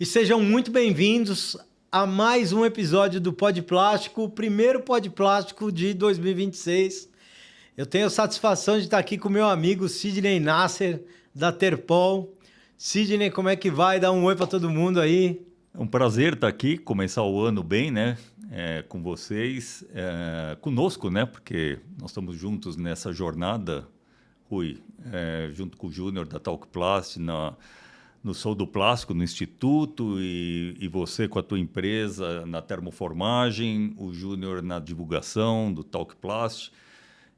E sejam muito bem-vindos a mais um episódio do Pod Plástico, o primeiro Pod Plástico de 2026. Eu tenho a satisfação de estar aqui com meu amigo Sidney Nasser, da Terpol. Sidney, como é que vai? Dá um oi para todo mundo aí. É um prazer estar aqui, começar o ano bem, né? Com vocês, conosco, né? Porque nós estamos juntos nessa jornada, Rui, junto com o Júnior da Talkplast, no Sou do Plástico, no Instituto, e você com a tua empresa na termoformagem, o Júnior na divulgação do Talkplast,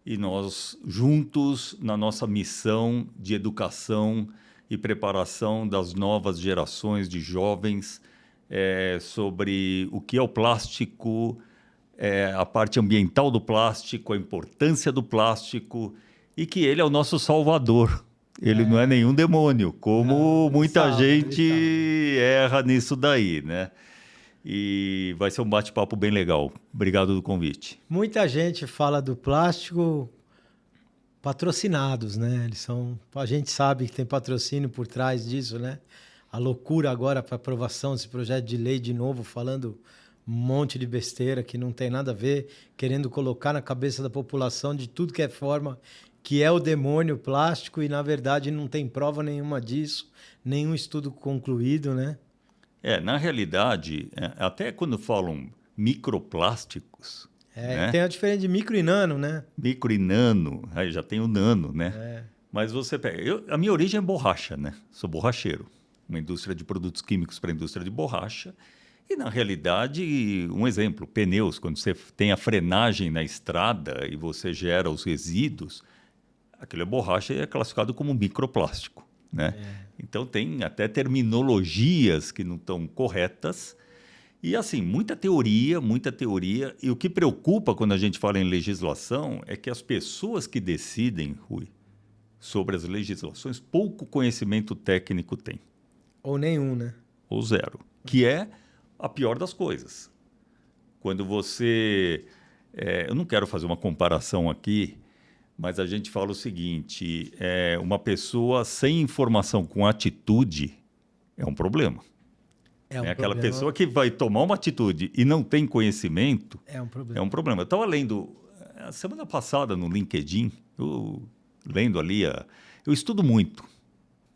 e nós juntos na nossa missão de educação e preparação das novas gerações de jovens sobre o que é o plástico, a parte ambiental do plástico, a importância do plástico e que ele é o nosso salvador. Ele não é nenhum demônio, como muita gente erra nisso daí, né? E vai ser um bate-papo bem legal. Obrigado do convite. Muita gente fala do plástico patrocinados, né? A gente sabe que tem patrocínio por trás disso, né? A loucura agora para aprovação desse projeto de lei de novo, falando um monte de besteira que não tem nada a ver, querendo colocar na cabeça da população de tudo que é forma, que é o demônio plástico, e na verdade não tem prova nenhuma disso, nenhum estudo concluído, né? Na realidade, até quando falam microplásticos, né? Tem a diferença de micro e nano, né? Micro e nano, aí já tem o nano, né? Mas você pega... a minha origem é borracha, né? Sou borracheiro. Uma indústria de produtos químicos para a indústria de borracha. E, na realidade, um exemplo, pneus. Quando você tem a frenagem na estrada e você gera os resíduos, aquilo é borracha e é classificado como microplástico, né? Então, tem até terminologias que não estão corretas. E, assim, muita teoria. E o que preocupa quando a gente fala em legislação é que as pessoas que decidem, Rui, sobre as legislações, pouco conhecimento técnico têm. Ou nenhum, né? Ou zero. Que é a pior das coisas. Quando você... eu não quero fazer uma comparação aqui, mas a gente fala o seguinte, uma pessoa sem informação com atitude é um problema. Aquela pessoa que vai tomar uma atitude e não tem conhecimento é um problema. É um problema. Eu estava lendo, a semana passada no LinkedIn, lendo ali, eu estudo muito.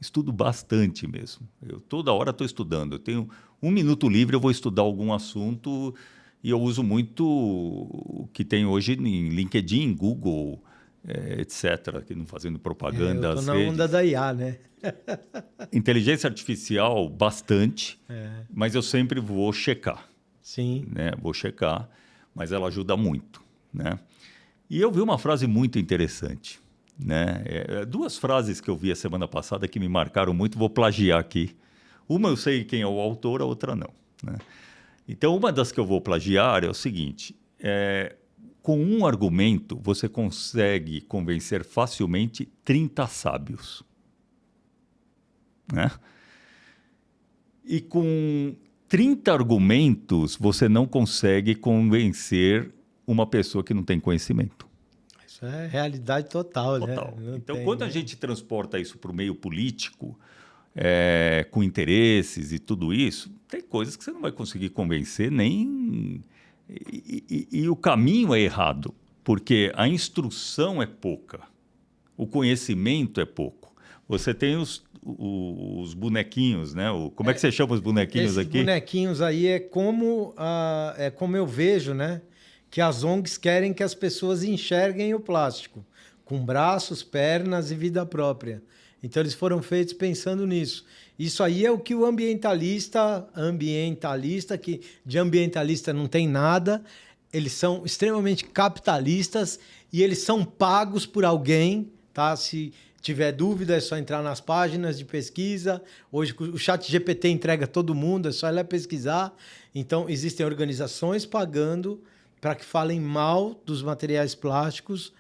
Estudo bastante mesmo. Eu toda hora estou estudando. Eu tenho um minuto livre, eu vou estudar algum assunto e eu uso muito o que tem hoje em LinkedIn, Google, etc. Aqui não fazendo propaganda. Eu estou na onda da IA, né? Inteligência artificial, bastante, mas eu sempre vou checar. Sim. Né? Vou checar, mas ela ajuda muito, né? E eu vi uma frase muito interessante. Né? Duas frases que eu vi a semana passada que me marcaram muito, vou plagiar aqui. Uma eu sei quem é o autor, a outra não. Né? Então, uma das que eu vou plagiar é o seguinte, com um argumento você consegue convencer facilmente 30 sábios. Né? E com 30 argumentos você não consegue convencer uma pessoa que não tem conhecimento. Isso é realidade total, total. Né? Então, quando a gente transporta isso para o meio político, com interesses e tudo isso, tem coisas que você não vai conseguir convencer nem... E o caminho é errado, porque a instrução é pouca, o conhecimento é pouco. Você tem os bonequinhos, né? Como é que você chama os bonequinhos aqui? Esses bonequinhos aí é como eu vejo, né? Que as ONGs querem que as pessoas enxerguem o plástico, com braços, pernas e vida própria. Então, eles foram feitos pensando nisso. Isso aí é o que o ambientalista, que de ambientalista não tem nada, eles são extremamente capitalistas e eles são pagos por alguém, tá? Se tiver dúvida, é só entrar nas páginas de pesquisa. Hoje, o ChatGPT entrega todo mundo, é só ir lá pesquisar. Então, existem organizações pagando para que falem mal dos materiais plásticos,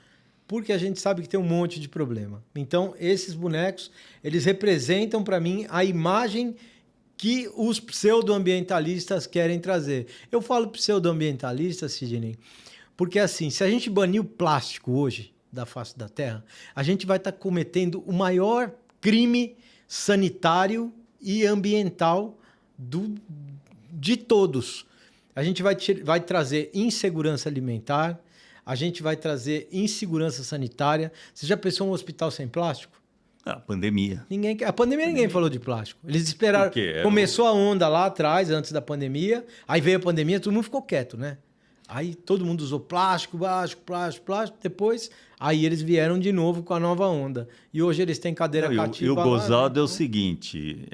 porque a gente sabe que tem um monte de problema. Então, esses bonecos, eles representam para mim a imagem que os pseudo-ambientalistas querem trazer. Eu falo pseudo-ambientalista, Sidney, porque assim, se a gente banir o plástico hoje da face da Terra, a gente vai estar cometendo o maior crime sanitário e ambiental de todos. A gente vai trazer insegurança alimentar, a gente vai trazer insegurança sanitária. Você já pensou um hospital sem plástico? A pandemia. A pandemia ninguém falou de plástico. Eles esperaram. Começou a onda lá atrás, antes da pandemia. Aí veio a pandemia, todo mundo ficou quieto, né? Aí todo mundo usou plástico. Depois, aí eles vieram de novo com a nova onda. E hoje eles têm cadeira cativa. E o gozado lá, né? é o seguinte,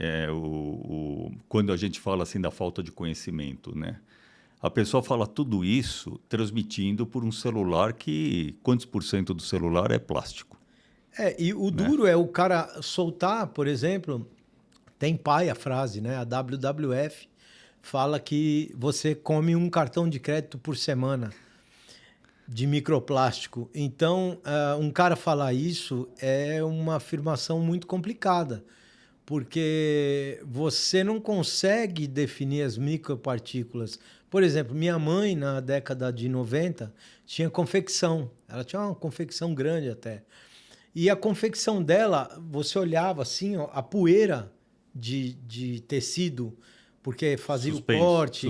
quando a gente fala assim da falta de conhecimento, né? A pessoa fala tudo isso transmitindo por um celular que... Quantos % do celular é plástico? E o duro é o cara soltar, por exemplo, tem a frase, né? A WWF fala que você come um cartão de crédito por semana de microplástico. Então, um cara falar isso é uma afirmação muito complicada, porque você não consegue definir as micropartículas. Por exemplo, minha mãe, na década de 90, tinha confecção. Ela tinha uma confecção grande até. E a confecção dela, você olhava assim, ó, a poeira de tecido, porque fazia o corte,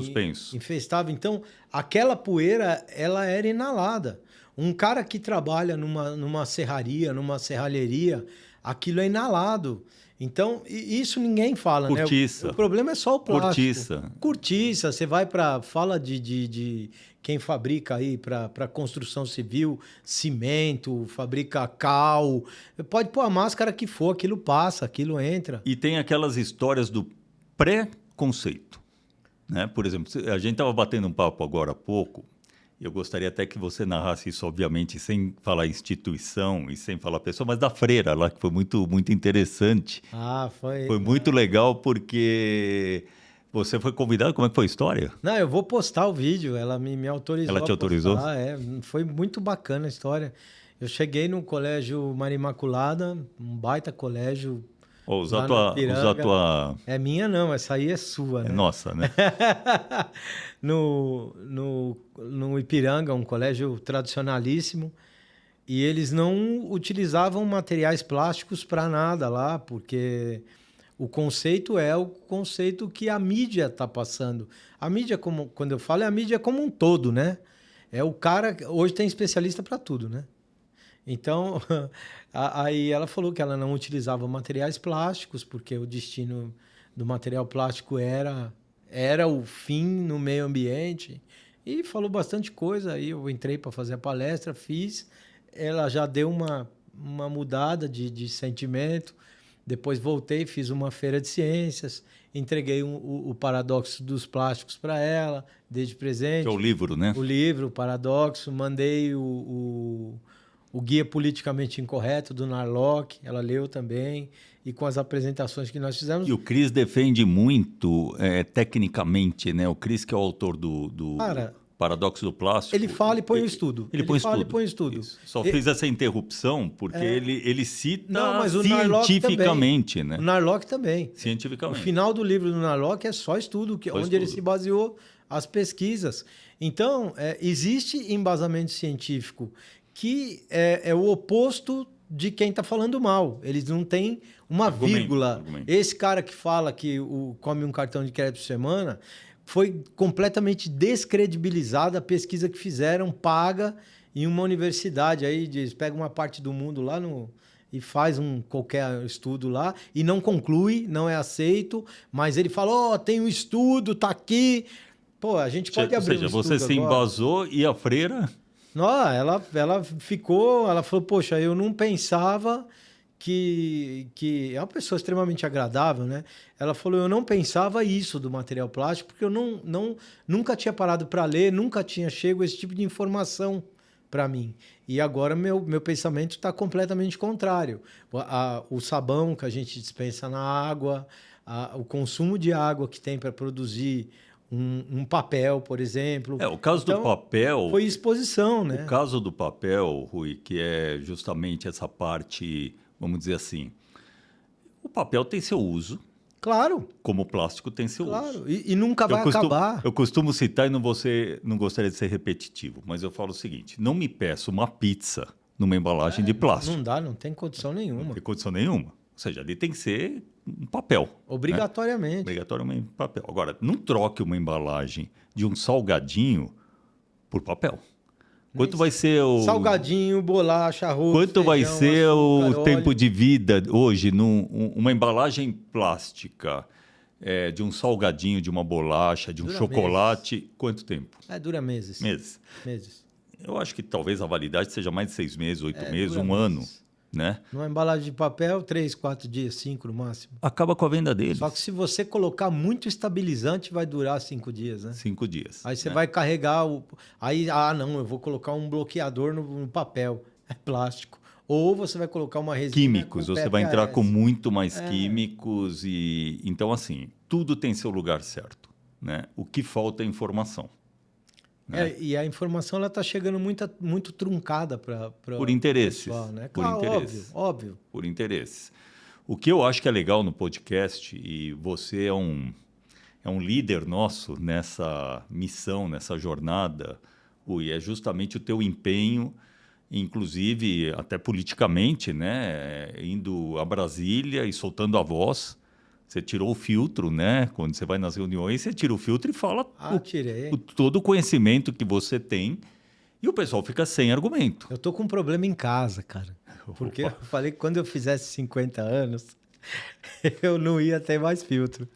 infestava. Então, aquela poeira, ela era inalada. Um cara que trabalha numa serraria, numa serralheria, aquilo é inalado. Então, isso ninguém fala, cortiça. Né? O problema é só o plástico. Cortiça. Você vai para... Fala de quem fabrica aí para construção civil, cimento, fabrica cal. Pode pôr a máscara que for, aquilo passa, aquilo entra. E tem aquelas histórias do pré-conceito, né? Por exemplo, a gente estava batendo um papo agora há pouco. Eu gostaria até que você narrasse isso, obviamente, sem falar instituição e sem falar pessoa, mas da freira lá, que foi muito, muito interessante. Foi muito legal porque você foi convidado. Como é que foi a história? Não, eu vou postar o vídeo. Ela me autorizou. Ela te autorizou? Foi muito bacana a história. Eu cheguei no Colégio Maria Imaculada, um baita colégio. Usar tua... É minha não, essa aí é sua, né? É nossa, né? no Ipiranga, um colégio tradicionalíssimo, e eles não utilizavam materiais plásticos para nada lá, porque o conceito é o conceito que a mídia está passando. A mídia, quando eu falo, é a mídia como um todo, né? É o cara... Hoje tem especialista para tudo, né? Então, aí ela falou que ela não utilizava materiais plásticos, porque o destino do material plástico era o fim no meio ambiente. E falou bastante coisa. Aí eu entrei para fazer a palestra, fiz. Ela já deu uma mudada de sentimento. Depois voltei, fiz uma feira de ciências, entreguei o Paradoxo dos Plásticos para ela, dei de presente. Que é o livro, né? O livro, o Paradoxo. Mandei o Guia Politicamente Incorreto, do Narlock, ela leu também, e com as apresentações que nós fizemos. E o Cris defende muito, tecnicamente, né? O Cris, que é o autor do Paradoxo do Plástico. Ele fala e põe o estudo. Ele põe estudo. Só fiz essa interrupção porque ele cita mas o cientificamente, né? O Narlock também. Cientificamente. O final do livro do Narlock é só estudo, onde ele se baseou as pesquisas. Então, existe embasamento científico que é o oposto de quem está falando mal. Eles não têm uma vírgula. Esse cara que fala que come um cartão de crédito por semana, foi completamente descredibilizada a pesquisa que fizeram, paga em uma universidade. Aí pega uma parte do mundo lá e faz qualquer estudo lá e não conclui, não é aceito, mas ele fala, tem um estudo, tá aqui. Pô, a gente pode abrir um estudo você se embasou e a freira... Não, ela falou, poxa, eu não pensava que é uma pessoa extremamente agradável, né? Ela falou, eu não pensava isso do material plástico, porque eu nunca tinha parado para ler, nunca tinha chego esse tipo de informação para mim. E agora meu pensamento está completamente contrário. O sabão que a gente dispensa na água, o consumo de água que tem para produzir um papel, por exemplo. O caso do papel... Foi exposição, né? O caso do papel, Rui, que é justamente essa parte, vamos dizer assim, o papel tem seu uso. Claro. Como o plástico tem seu uso. E nunca vai acabar. Eu costumo citar e não gostaria de ser repetitivo, mas eu falo o seguinte, não me peça uma pizza numa embalagem de plástico. Não dá, não tem condição nenhuma. Não tem condição nenhuma. Ou seja, ali tem que ser um papel. Obrigatoriamente. Né? Obrigatoriamente papel. Agora, não troque uma embalagem de um salgadinho por papel. Quanto vai ser o... Salgadinho, bolacha, arroz, Quanto feijão, vai ser açúcar, o tempo óleo. de vida hoje uma embalagem plástica de um salgadinho, de uma bolacha, de um Dura chocolate? meses. Quanto tempo? Dura meses. Meses. Meses. Eu acho que talvez a validade seja mais de 6 meses, 8 meses, dura um ano. meses. Né? Numa embalagem de papel, 3, 4 dias, 5 no máximo. Acaba com a venda deles. Só que se você colocar muito estabilizante, vai durar 5 dias, né? 5 dias. Aí você vai carregar o... Aí, não, eu vou colocar um bloqueador no papel. É plástico. Ou você vai colocar uma resina... Químicos. Você vai entrar com muito mais É. químicos. Então, assim, tudo tem seu lugar certo. Né? O que falta é informação. Né? E a informação está chegando muito truncada para por interesses. Pessoal, né? Por Claro, interesses. óbvio. Por interesses. O que eu acho que é legal no podcast, e você é um líder nosso nessa missão, nessa jornada, Rui, é justamente o teu empenho, inclusive até politicamente, né? Indo a Brasília e soltando a voz. Você tirou o filtro, né? Quando você vai nas reuniões, você tira o filtro e fala Tirei. todo o conhecimento que você tem e o pessoal fica sem argumento. Eu tô com um problema em casa, cara. Porque eu falei que quando eu fizesse 50 anos, eu não ia ter mais filtro.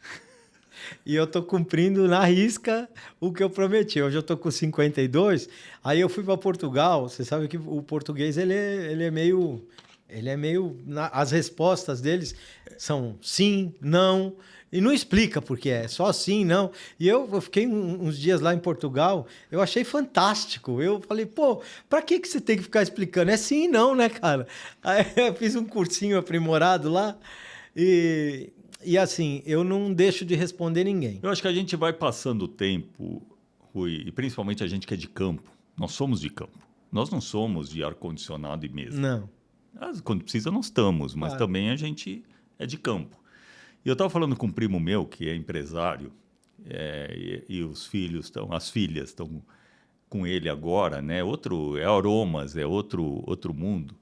E eu tô cumprindo na risca o que eu prometi. Hoje eu tô com 52, aí eu fui para Portugal. Você sabe que o português ele é meio... as respostas deles são sim, não, e não explica por que é só sim, não. E eu fiquei uns dias lá em Portugal, eu achei fantástico. Eu falei, pô, pra que você tem que ficar explicando? É sim e não, né, cara? Aí eu fiz um cursinho aprimorado lá e assim, eu não deixo de responder ninguém. Eu acho que a gente vai passando o tempo, Rui, e principalmente a gente que é de campo. Nós somos de campo. Nós não somos de ar-condicionado e mesa. Não. Quando precisa, nós estamos, mas também a gente é de campo. E eu estava falando com um primo meu, que é empresário, e os filhos as filhas estão com ele agora, né? É aromas, é outro mundo.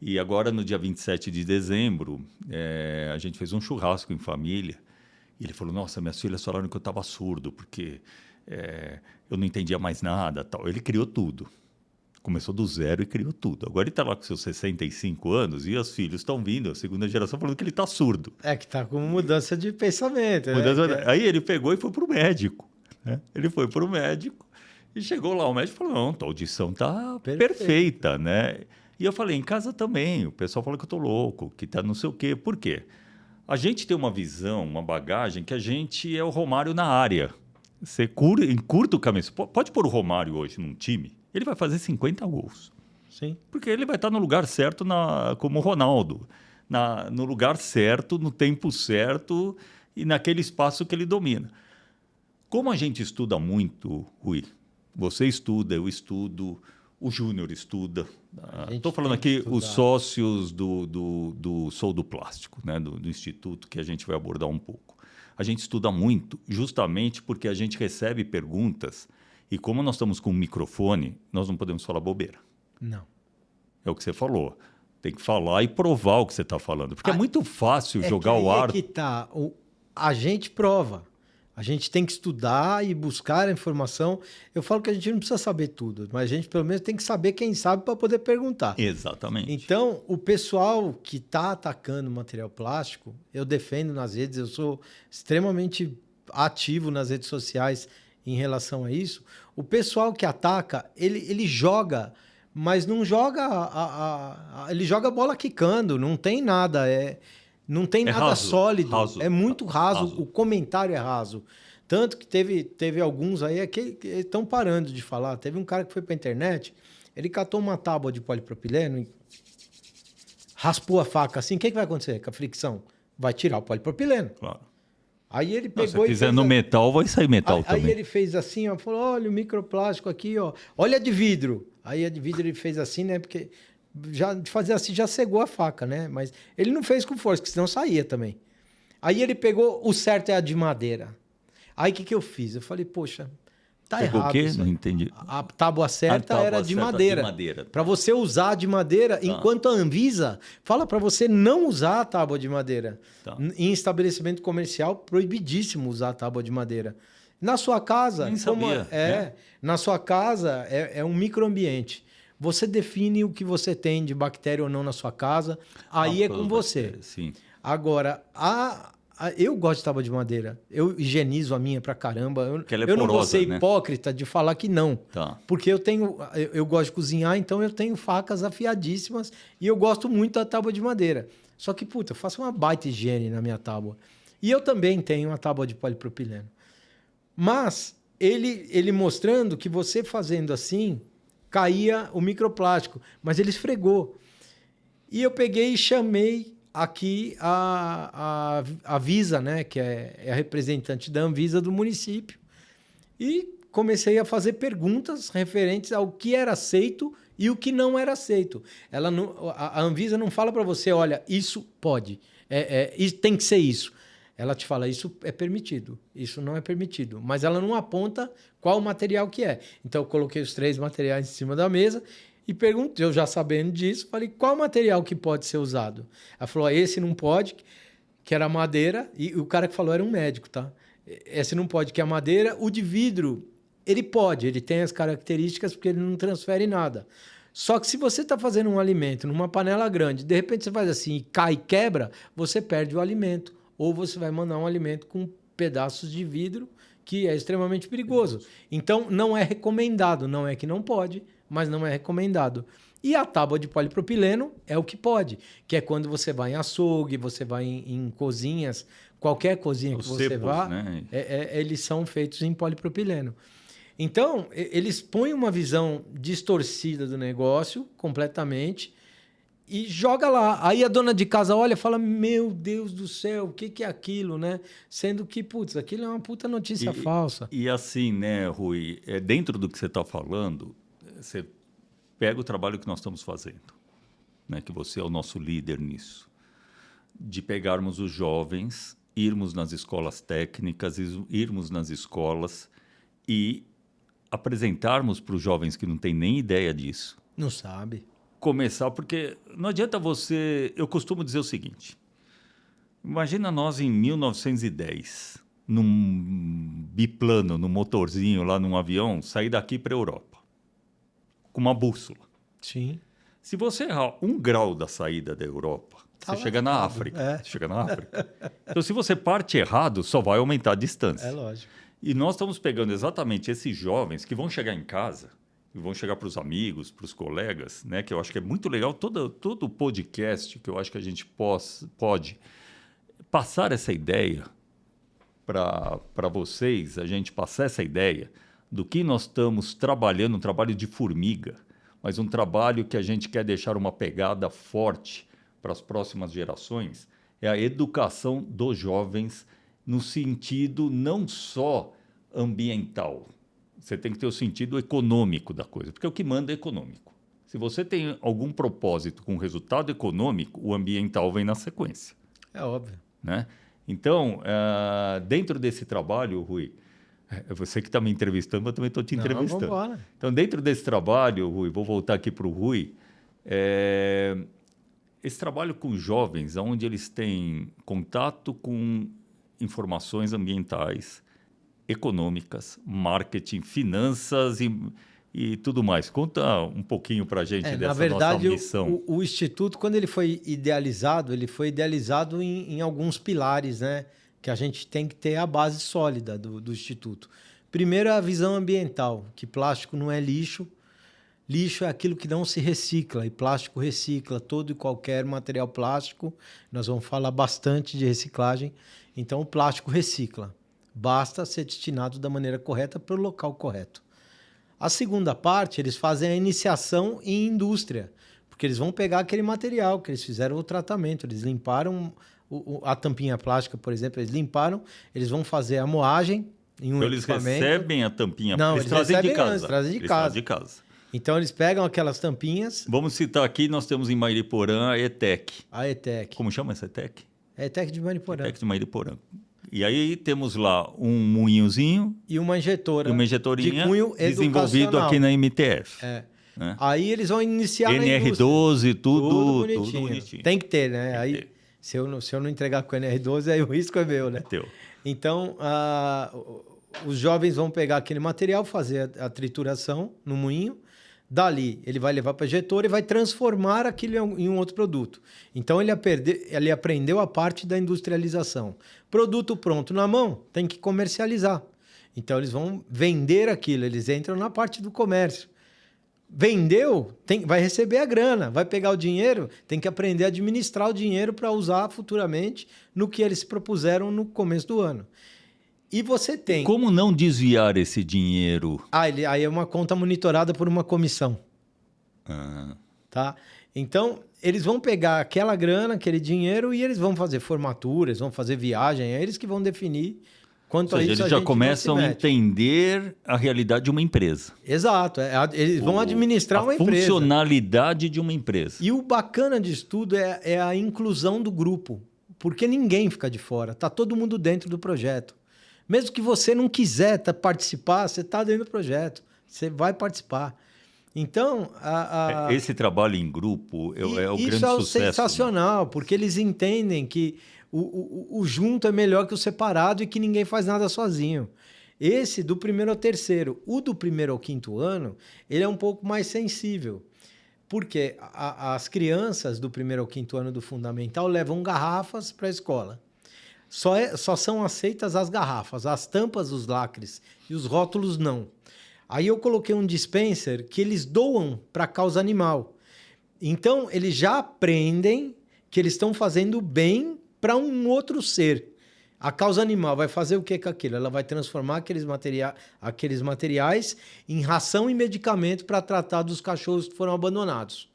E agora, no dia 27 de dezembro, a gente fez um churrasco em família. E ele falou, nossa, minhas filhas falaram que eu estava surdo, porque eu não entendia mais nada. Tal. Ele criou tudo. Começou do zero e criou tudo. Agora ele está lá com seus 65 anos e os filhos estão vindo, a segunda geração, falando que ele está surdo. Que está com mudança de pensamento. Aí ele pegou e foi para o médico. Né? Ele foi para o médico e chegou lá. O médico falou, não, tua audição está perfeita. Né? E eu falei, em casa também. O pessoal fala que eu estou louco, que está não sei o quê. Por quê? A gente tem uma visão, uma bagagem que a gente é o Romário na área. Você encurta o caminho. Pode pôr o Romário hoje num time, ele vai fazer 50 gols. Sim. Porque ele vai estar no lugar certo, como o Ronaldo. No lugar certo, no tempo certo e naquele espaço que ele domina. Como a gente estuda muito, Rui, você estuda, eu estudo, o Júnior estuda. Estou falando aqui os sócios do Sou do Plástico, né, do Instituto, que a gente vai abordar um pouco. A gente estuda muito justamente porque a gente recebe perguntas. E como nós estamos com um microfone, nós não podemos falar bobeira. Não. É o que você falou. Tem que falar e provar o que você está falando. Porque é muito fácil jogar o ar. A gente prova. A gente tem que estudar e buscar a informação. Eu falo que a gente não precisa saber tudo, mas a gente pelo menos tem que saber quem sabe para poder perguntar. Exatamente. Então, o pessoal que está atacando material plástico, eu defendo nas redes, eu sou extremamente ativo nas redes sociais em relação a isso. O pessoal que ataca, ele joga, mas não joga... ele joga a bola quicando, não tem nada, não tem nada raso, sólido, raso, é muito raso, o comentário é raso. Tanto que teve alguns aí que estão parando de falar. Teve um cara que foi para a internet, ele catou uma tábua de polipropileno e raspou a faca assim, o que vai acontecer com a fricção? Vai tirar o polipropileno. Claro. Aí ele pegou se fizer no metal, vai sair metal também. Aí ele fez assim, ó, falou, olha o microplástico aqui, ó, olha a de vidro. Aí a de vidro ele fez assim, né, porque já de fazer assim já cegou a faca, né, mas ele não fez com força, porque senão saía também. Aí ele pegou, o certo é a de madeira. Aí o que eu fiz? Eu falei, poxa, Tá Pegou errado. o quê? Isso Não aí. entendi. A tábua certa tábua era de certa madeira. de madeira. Para você usar de madeira, enquanto a Anvisa fala para você não usar a tábua de madeira. Tá. Em estabelecimento comercial, proibidíssimo usar a tábua de madeira. Na sua casa, Nem sabia, na sua casa é um microambiente. Você define o que você tem de bactéria ou não na sua casa, aí é com você. Sim. Agora, eu gosto de tábua de madeira. Eu higienizo a minha pra caramba. Porque ela é eu não vou porosa, ser né? hipócrita de falar que não. Tá. Porque eu gosto de cozinhar, então eu tenho facas afiadíssimas e eu gosto muito da tábua de madeira. Só que, puta, eu faço uma baita higiene na minha tábua. E eu também tenho uma tábua de polipropileno. Mas ele mostrando que você fazendo assim, caía o microplástico. Mas ele esfregou. E eu peguei e chamei aqui a Visa, né, que é a representante da Anvisa do município, e comecei a fazer perguntas referentes ao que era aceito e o que não era aceito. A Anvisa não fala para você, olha, isso pode, isso tem que ser isso. Ela te fala, isso é permitido, isso não é permitido. Mas ela não aponta qual material que é. Então, eu coloquei os 3 materiais em cima da mesa e perguntei, eu já sabendo disso, falei, qual material que pode ser usado? Ela falou, esse não pode, que era madeira, e o cara que falou era um médico, tá? Esse não pode, que é madeira. O de vidro, ele pode, ele tem as características porque ele não transfere nada. Só que se você está fazendo um alimento numa panela grande, de repente você faz assim e cai e quebra, você perde o alimento. Ou você vai mandar um alimento com pedaços de vidro, que é extremamente perigoso. Então, não é recomendado. Não é que não pode, mas não é recomendado. E a tábua de polipropileno é o que pode, que é quando você vai em açougue, você vai em cozinhas, qualquer cozinha que você vá, né? Eles são feitos em polipropileno. Então, eles põem uma visão distorcida do negócio completamente e joga lá. Aí a dona de casa olha e fala, meu Deus do céu, o que é aquilo, né? Sendo que, putz, aquilo é uma puta notícia falsa. E assim, né, Rui, dentro do que você está falando, você pega o trabalho que nós estamos fazendo, né, que você é o nosso líder nisso, de pegarmos os jovens, irmos nas escolas técnicas, irmos nas escolas e apresentarmos para os jovens que não têm nem ideia disso. Não sabe. Começar, porque não adianta você... Eu costumo dizer o seguinte, imagina nós em 1910, num biplano, num motorzinho lá num avião, sair daqui para a Europa, com uma bússola. Sim. Se você errar 1 grau da saída da Europa, você chega na África. Você chega na África. Então, se você parte errado, só vai aumentar a distância. É lógico. E nós estamos pegando exatamente esses jovens que vão chegar em casa, e vão chegar para os amigos, para os colegas, né? Que eu acho que é muito legal, todo podcast que eu acho que a gente pode passar essa ideia para vocês, a gente passar essa ideia do que nós estamos trabalhando, um trabalho de formiga, mas um trabalho que a gente quer deixar uma pegada forte para as próximas gerações, é a educação dos jovens no sentido não só ambiental. Você tem que ter o sentido econômico da coisa, porque o que manda é econômico. Se você tem algum propósito com resultado econômico, o ambiental vem na sequência. É óbvio. Né? Então, dentro desse trabalho, Rui, você que está me entrevistando, eu também estou te entrevistando. Vambora. Então, dentro desse trabalho, Rui, vou voltar aqui para o Rui, esse trabalho com jovens, onde eles têm contato com informações ambientais, econômicas, marketing, finanças e tudo mais. Conta um pouquinho para a gente dessa na verdade, nossa missão. O Instituto, quando ele foi idealizado em alguns pilares, né? Que a gente tem que ter a base sólida do Instituto. Primeiro, a visão ambiental, que plástico não é lixo. Lixo é aquilo que não se recicla, e plástico recicla todo e qualquer material plástico. Nós vamos falar bastante de reciclagem. Então, o plástico recicla. Basta ser destinado da maneira correta para o local correto. A segunda parte, eles fazem a iniciação em indústria, porque eles vão pegar aquele material que eles fizeram o tratamento, eles limparam a tampinha plástica, por exemplo, eles vão fazer a moagem em um equipamento. Eles recebem a tampinha, Não, eles trazem de casa. Eles trazem de casa. Então, eles pegam aquelas tampinhas... Vamos citar aqui, nós temos em Mairiporã a ETEC. A ETEC. Como chama essa ETEC? É ETEC de Mairiporã. ETEC de Mairiporã. E aí temos lá um moinhozinho E uma injetora. e uma injetorinha de cunho desenvolvido educacional. aqui na MTF. É. Né? Aí eles vão iniciar na indústria. NR12, Tudo tudo bonitinho. bonitinho. Tem que ter, né? Tem que Aí, ter. se eu não entregar com o NR12, aí o risco é meu, né? É teu. Então, os jovens vão pegar aquele material, fazer a trituração no moinho. Dali, ele vai levar para a injetora e vai transformar aquilo em um outro produto. Então, ele aprendeu a parte da industrialização. Produto pronto na mão, tem que comercializar. Então, eles vão vender aquilo, eles entram na parte do comércio. Vendeu, vai receber a grana, vai pegar o dinheiro, tem que aprender a administrar o dinheiro para usar futuramente no que eles se propuseram no começo do ano. E você tem... Como não desviar esse dinheiro? Aí é uma conta monitorada por uma comissão. Tá? Então, eles vão pegar aquela grana, aquele dinheiro, e eles vão fazer formatura, vão fazer viagem, é eles que vão definir quanto a isso. Eles já começam a entender a realidade de uma empresa. Exato, eles vão administrar uma empresa. A funcionalidade de uma empresa. E o bacana disso tudo é a inclusão do grupo, porque ninguém fica de fora, tá todo mundo dentro do projeto. Mesmo que você não quiser participar, você está dentro do projeto, você vai participar. Então, esse trabalho em grupo é o grande sucesso. Isso é sensacional, né? Porque eles entendem que o junto é melhor que o separado e que ninguém faz nada sozinho. Esse do primeiro ao terceiro. O do primeiro ao quinto ano, ele é um pouco mais sensível. Porque as crianças do primeiro ao quinto ano do fundamental levam garrafas para a escola. Só são aceitas as garrafas, as tampas, os lacres e os rótulos não. Aí eu coloquei um dispenser que eles doam para a causa animal. Então, eles já aprendem que eles estão fazendo bem para um outro ser. A causa animal vai fazer o que com aquilo? Ela vai transformar aqueles materiais em ração e medicamento para tratar dos cachorros que foram abandonados.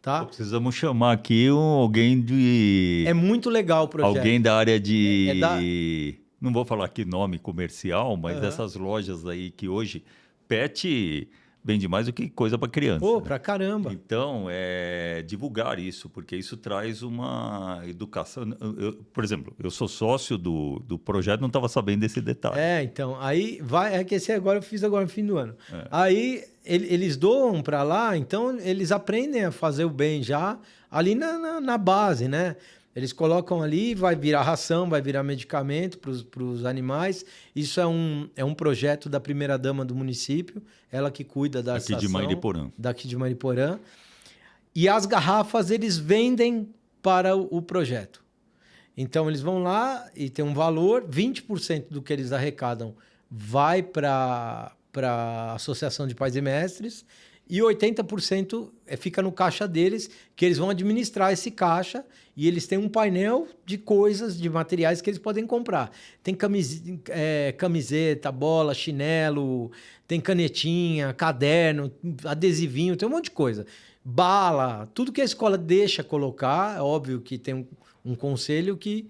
Tá? Precisamos chamar aqui alguém de... É muito legal o projeto. Alguém da área de... Não vou falar aqui nome comercial, mas essas lojas aí que hoje... Pet vende mais do que coisa para criança. Pô, pra caramba. Então, divulgar isso, porque isso traz uma educação. Por exemplo, eu sou sócio do projeto, não estava sabendo desse detalhe. Então, aí vai... que esse agora eu fiz agora no fim do ano. Aí eles doam para lá, então eles aprendem a fazer o bem já ali na base, né? Eles colocam ali, vai virar ração, vai virar medicamento para os animais. Isso é um projeto da primeira-dama do município, ela que cuida da estação. Daqui de Mariporã. E as garrafas eles vendem para o projeto. Então, eles vão lá e tem um valor, 20% do que eles arrecadam vai para a Associação de Pais e Mestres e 80% fica no caixa deles, que eles vão administrar esse caixa e eles têm um painel de coisas, de materiais que eles podem comprar. Tem camiseta, bola, chinelo, tem canetinha, caderno, adesivinho, tem um monte de coisa. Bala, tudo que a escola deixa colocar, é óbvio que tem um conselho que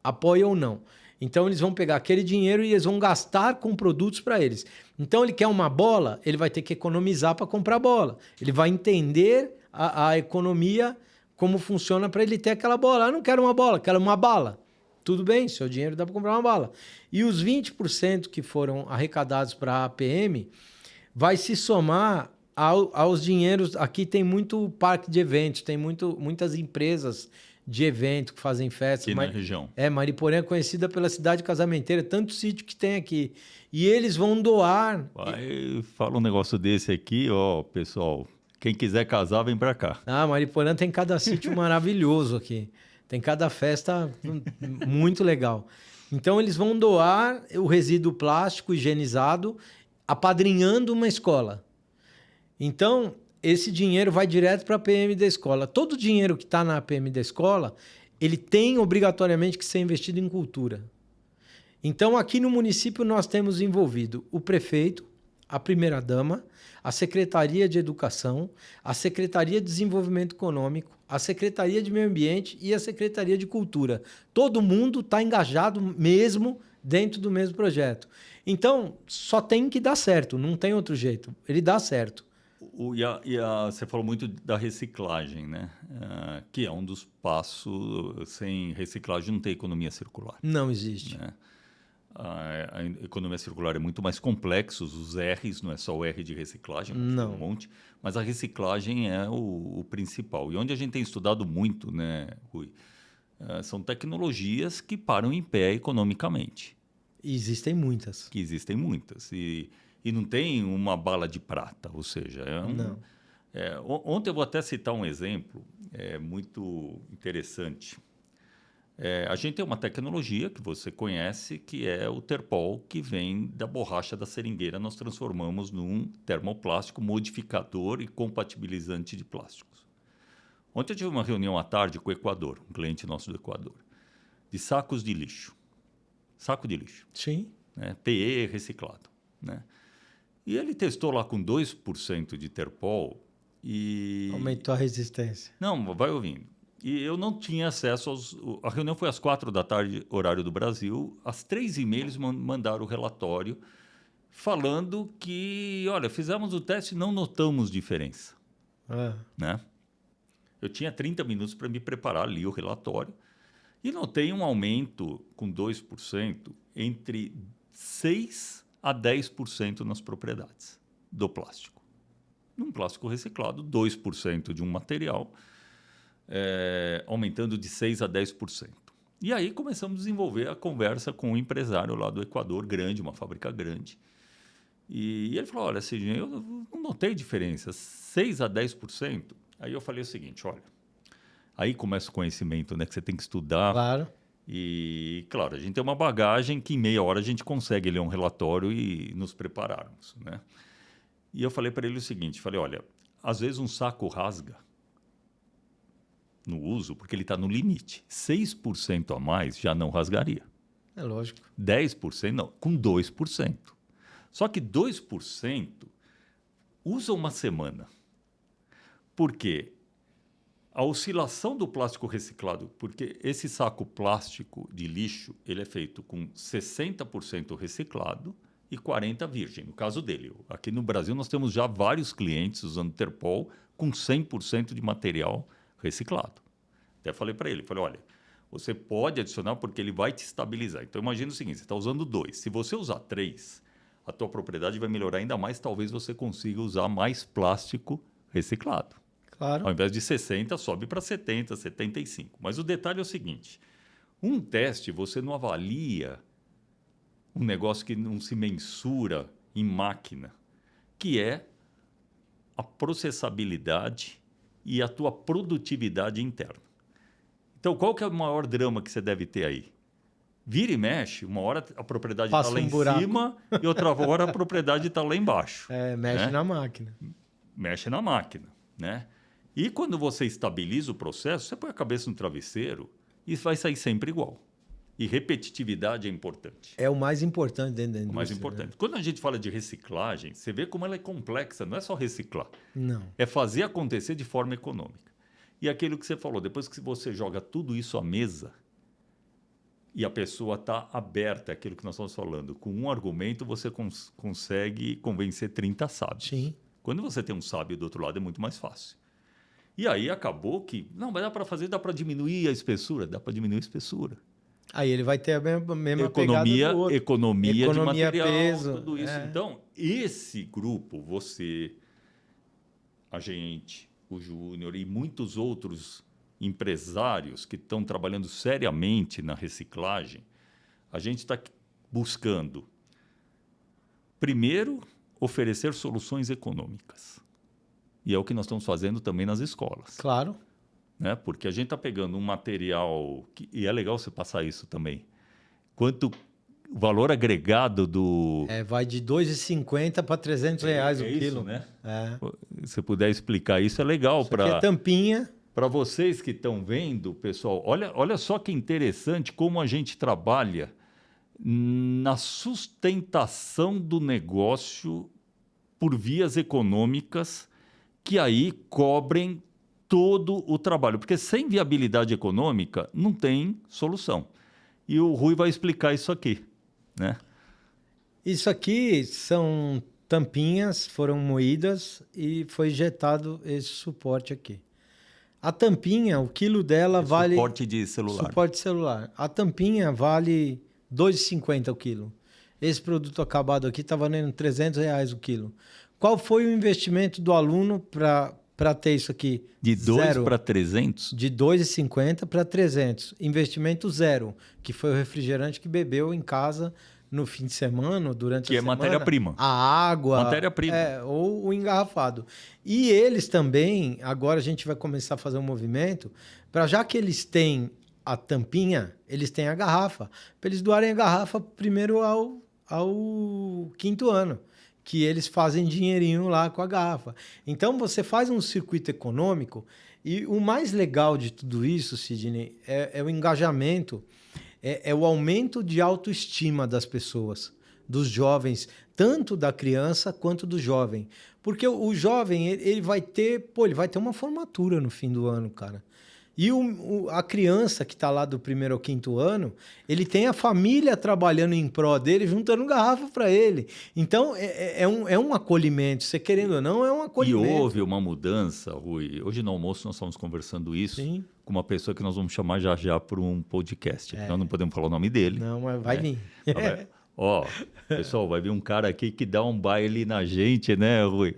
apoia ou não. Então, eles vão pegar aquele dinheiro e eles vão gastar com produtos para eles. Então, ele quer uma bola, ele vai ter que economizar para comprar bola. Ele vai entender a economia, como funciona para ele ter aquela bola. Eu não quero uma bola, quero uma bala. Tudo bem, seu dinheiro dá para comprar uma bala. E os 20% que foram arrecadados para a APM vai se somar aos dinheiros. Aqui tem muito parque de eventos, tem muitas empresas de evento que fazem festas. Aqui na região. Mariporã é conhecida pela cidade casamenteira, tanto sítio que tem aqui. E eles vão doar. Fala um negócio desse aqui, pessoal. Quem quiser casar, vem para cá. Mariporã tem cada sítio maravilhoso aqui. Tem cada festa muito legal. Então, eles vão doar o resíduo plástico higienizado, apadrinhando uma escola. Então, esse dinheiro vai direto para a APM da escola. Todo o dinheiro que está na APM da escola, ele tem obrigatoriamente que ser investido em cultura. Então, aqui no município, nós temos envolvido o prefeito, a primeira-dama, a Secretaria de Educação, a Secretaria de Desenvolvimento Econômico, a Secretaria de Meio Ambiente e a Secretaria de Cultura. Todo mundo está engajado mesmo dentro do mesmo projeto. Então, só tem que dar certo, não tem outro jeito. Ele dá certo. Você falou muito da reciclagem, né? Que é um dos passos. Sem reciclagem não tem economia circular. Não existe. Né? a economia circular é muito mais complexo, os R's, não é só o R de reciclagem, Não. um monte, mas a reciclagem é o principal. E onde a gente tem estudado muito, né, Rui, são tecnologias que param em pé economicamente. E existem muitas. Que existem muitas. E não tem uma bala de prata, ou seja, Não. Ontem eu vou até citar um exemplo muito interessante. A gente tem uma tecnologia que você conhece, que é o Terpol, que vem da borracha da seringueira. Nós transformamos num termoplástico modificador e compatibilizante de plásticos. Ontem eu tive uma reunião à tarde com o Equador, um cliente nosso do Equador, de sacos de lixo. Saco de lixo. Sim. Né? PE reciclado. Né? E ele testou lá com 2% de Terpol e... Aumentou a resistência. Não, vai ouvindo. E eu não tinha acesso aos... A reunião foi às 4 da tarde, horário do Brasil. Às 3h30 eles mandaram o relatório falando que, olha, fizemos o teste e não notamos diferença. Né? Eu tinha 30 minutos para me preparar, li o relatório e notei um aumento com 2% entre 6% a 10% nas propriedades do plástico. Num plástico reciclado, 2% de um material... aumentando de 6% a 10%. E aí começamos a desenvolver a conversa com um empresário lá do Equador, grande, uma fábrica grande. E ele falou, olha, Sidney, eu não notei diferença, 6% a 10%. Aí eu falei o seguinte, olha, aí começa o conhecimento, né, que você tem que estudar. Claro. E, claro, a gente tem uma bagagem que em meia hora a gente consegue ler um relatório e nos prepararmos, né? E eu falei para ele o seguinte, falei, olha, às vezes um saco rasga no uso, porque ele está no limite. 6% a mais já não rasgaria. É lógico. 10% não, com 2%. Só que 2% usa uma semana. Por quê? A oscilação do plástico reciclado, porque esse saco plástico de lixo, ele é feito com 60% reciclado e 40% virgem, no caso dele. Aqui no Brasil nós temos já vários clientes usando Terpol com 100% de material reciclado. Até falei para ele, falei, olha, você pode adicionar porque ele vai te estabilizar. Então imagina o seguinte, você está usando 2. Se você usar 3, a tua propriedade vai melhorar ainda mais, talvez você consiga usar mais plástico reciclado. Claro. Ao invés de 60, sobe para 70, 75. Mas o detalhe é o seguinte, um teste você não avalia um negócio que não se mensura em máquina, que é a processabilidade e a tua produtividade interna. Então, qual que é o maior drama que você deve ter aí? Vira e mexe, uma hora a propriedade está lá em cima e outra hora a propriedade está lá embaixo. Mexe na máquina. Mexe na máquina, né? E quando você estabiliza o processo, você põe a cabeça no travesseiro e vai sair sempre igual. E repetitividade é importante. É o mais importante dentro da indústria. O mais importante. Né? Quando a gente fala de reciclagem, você vê como ela é complexa, não é só reciclar. Não. É fazer acontecer de forma econômica. E aquilo que você falou, depois que você joga tudo isso à mesa e a pessoa está aberta, aquilo que nós estamos falando, com um argumento você consegue convencer 30 sábios. Sim. Quando você tem um sábio do outro lado é muito mais fácil. E aí acabou que, não, mas dá para fazer, dá para diminuir a espessura, dá para diminuir a espessura. Aí ele vai ter a mesma economia, pegada do outro. Economia de material, peso, tudo isso. Então, esse grupo, você, a gente, o Júnior e muitos outros empresários que estão trabalhando seriamente na reciclagem, a gente está buscando, primeiro, oferecer soluções econômicas. E é o que nós estamos fazendo também nas escolas. Claro. Né? Porque a gente está pegando um material, e é legal você passar isso também, quanto o valor agregado do... vai de R$ 2,50 para R$300 o quilo. Isso, né? Se puder explicar isso, é legal. Isso aqui é tampinha. Para vocês que estão vendo, pessoal, olha só que interessante como a gente trabalha na sustentação do negócio por vias econômicas que aí cobrem todo o trabalho. Porque sem viabilidade econômica não tem solução. E o Rui vai explicar isso aqui, né? Isso aqui são tampinhas, foram moídas e foi injetado esse suporte aqui. A tampinha, o quilo dela vale... Suporte de celular. Suporte celular. A tampinha vale 2,50 o quilo. Esse produto acabado aqui está valendo R$300 o quilo. Qual foi o investimento do aluno para ter isso aqui? De 2 Zero. para 300? De 2,50 para 300. Investimento zero, que foi o refrigerante que bebeu em casa no fim de semana, durante Que a é semana. matéria-prima. A água. Matéria-prima. Ou o engarrafado. E eles também, agora a gente vai começar a fazer um movimento, para já que eles têm a tampinha, eles têm a garrafa, para eles doarem a garrafa primeiro ao 5º ano, que eles fazem dinheirinho lá com a garrafa. Então, você faz um circuito econômico e o mais legal de tudo isso, Sidney, é o engajamento, é o aumento de autoestima das pessoas, dos jovens, tanto da criança quanto do jovem. Porque o jovem, ele vai ter uma formatura no fim do ano, cara. E a criança que está lá do 1º ao 5º ano, ele tem a família trabalhando em pró dele, juntando garrafa para ele. Então, é um acolhimento. Você querendo ou não, é um acolhimento. E houve uma mudança, Rui. Hoje no almoço nós estamos conversando isso Sim. com uma pessoa que nós vamos chamar já para um podcast. Nós não podemos falar o nome dele. Não, mas vai vir. Ó, pessoal, vai vir um cara aqui que dá um baile na gente, né, Rui?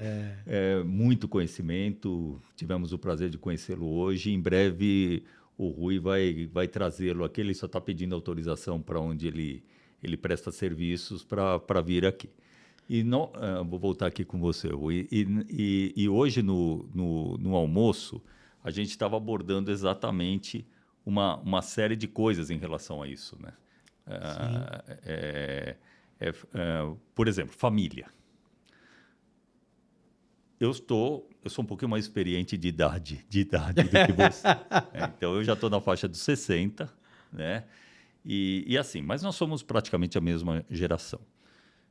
Muito conhecimento, tivemos o prazer de conhecê-lo hoje. Em breve o Rui vai trazê-lo aqui, ele só está pedindo autorização para onde ele presta serviços para vir aqui. E vou voltar aqui com você, Rui. E hoje no almoço a gente estava abordando exatamente uma série de coisas em relação a isso, né? Por exemplo, família. Eu sou um pouquinho mais experiente de idade do que você. Então, eu já estou na faixa dos 60, né? E assim, mas nós somos praticamente a mesma geração.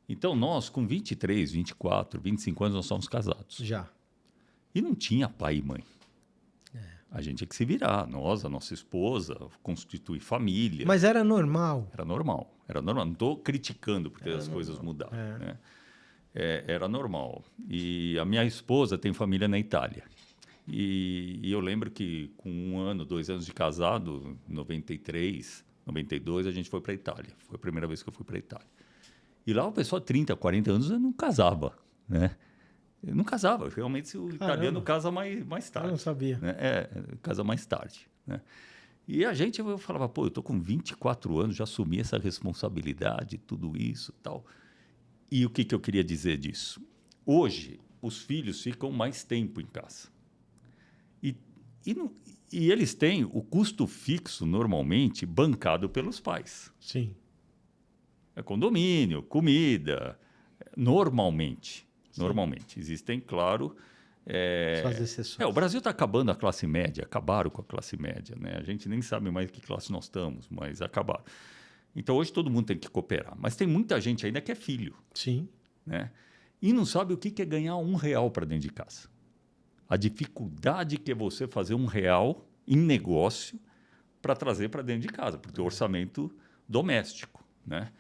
Então, nós, com 23, 24, 25 anos, nós somos casados. Já. E não tinha pai e mãe. A gente tinha que se virar, nós, a nossa esposa, constituir família. Mas era normal. Era normal. Não estou criticando porque as coisas mudaram. Né? Era normal. E a minha esposa tem família na Itália. E eu lembro que com 1 ano, 2 anos de casado, em 93, 92, a gente foi para a Itália. Foi a primeira vez que eu fui para a Itália. E lá o pessoal, 30, 40 anos, não casava, né? Eu não casava, realmente o italiano casa mais tarde. Eu não sabia. Né? Casa mais tarde. Né? E eu falava, eu estou com 24 anos, já assumi essa responsabilidade, tudo isso e tal. E o que eu queria dizer disso? Hoje, os filhos ficam mais tempo em casa. E eles têm o custo fixo, normalmente, bancado pelos pais. Sim. Condomínio, comida, normalmente. Normalmente. Existem, claro... As exceções. O Brasil está acabando a classe média, acabaram com a classe média. Né? A gente nem sabe mais que classe nós estamos, mas acabaram. Então, hoje todo mundo tem que cooperar. Mas tem muita gente ainda que é filho. Sim. Né? E não sabe o que é ganhar R$1 para dentro de casa. A dificuldade que é você fazer R$1 em negócio para trazer para dentro de casa, porque o orçamento doméstico. Né?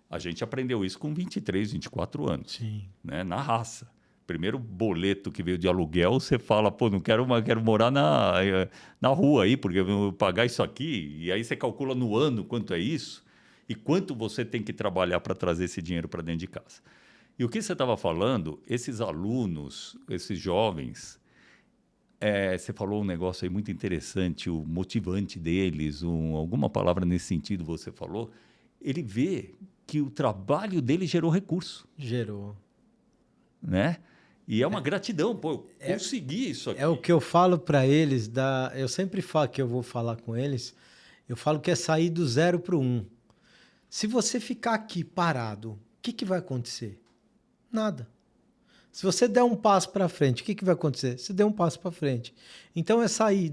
A gente aprendeu isso com 23, 24 anos. Sim. Né? Na raça. Primeiro boleto que veio de aluguel, você fala, não quero morar na rua aí, porque eu vou pagar isso aqui. E aí você calcula no ano quanto é isso e quanto você tem que trabalhar para trazer esse dinheiro para dentro de casa. E o que você estava falando, esses alunos, esses jovens, você falou um negócio aí muito interessante, o motivante deles, alguma palavra nesse sentido você falou, ele vê que o trabalho dele gerou recurso. Gerou. Né? E é uma gratidão, eu consegui isso aqui. É o que eu falo para eles, eu sempre falo que eu vou falar com eles, eu falo que é sair do 0 para o 1. Se você ficar aqui parado, o que vai acontecer? Nada. Se você der um passo para frente, o que vai acontecer? Você deu um passo para frente. Então é sair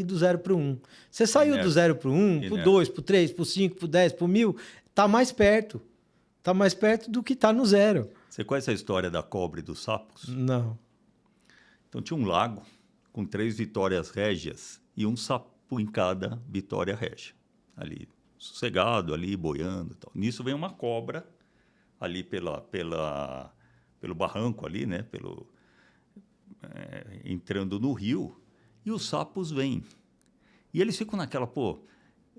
do 0 para o 1. Você saiu do 0 para o 1, para o 2, para o 3, para o 5, para o 10, para o 1000, está mais perto. Está mais perto do que está no 0. Você conhece a história da cobra e dos sapos? Não. Então tinha um lago com 3 vitórias régias e um sapo em cada vitória régia. Ali, sossegado, ali, boiando e tal. Nisso vem uma cobra ali pelo barranco ali, né? Entrando no rio, e os sapos vêm. E eles ficam naquela,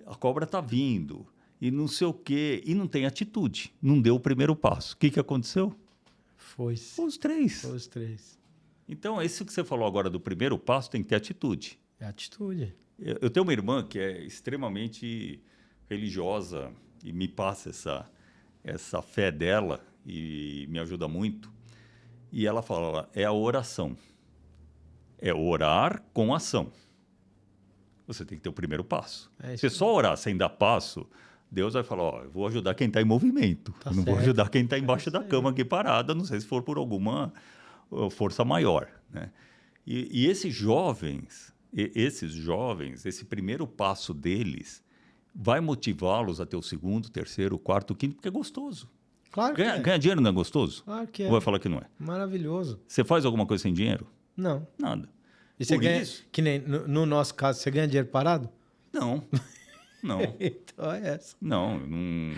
a cobra está vindo. e não sei o quê, e não tem atitude, não deu o primeiro passo. O que aconteceu? Foi Os três. os três. Então, isso que você falou agora do primeiro passo tem que ter atitude. É atitude. Eu tenho uma irmã que é extremamente religiosa e me passa essa fé dela e me ajuda muito. E ela fala, é a oração. É orar com ação. Você tem que ter o primeiro passo. É Se isso. só orar sem dar passo, Deus vai falar, ó, eu vou ajudar quem está em movimento. Tá eu não vou certo. ajudar quem está embaixo da isso aí. cama aqui parada, não sei se for por alguma força maior, né? E esses jovens, esse primeiro passo deles vai motivá-los a ter o segundo, terceiro, quarto, quinto, porque é gostoso. Claro que é. Ganhar dinheiro não é gostoso? Claro que Ou é. vai falar que não é? Maravilhoso. Você faz alguma coisa sem dinheiro? Não. Nada. E você Por ganha, isso? que nem no nosso caso, você ganha dinheiro parado? Não. Não. Então é essa. Não, No,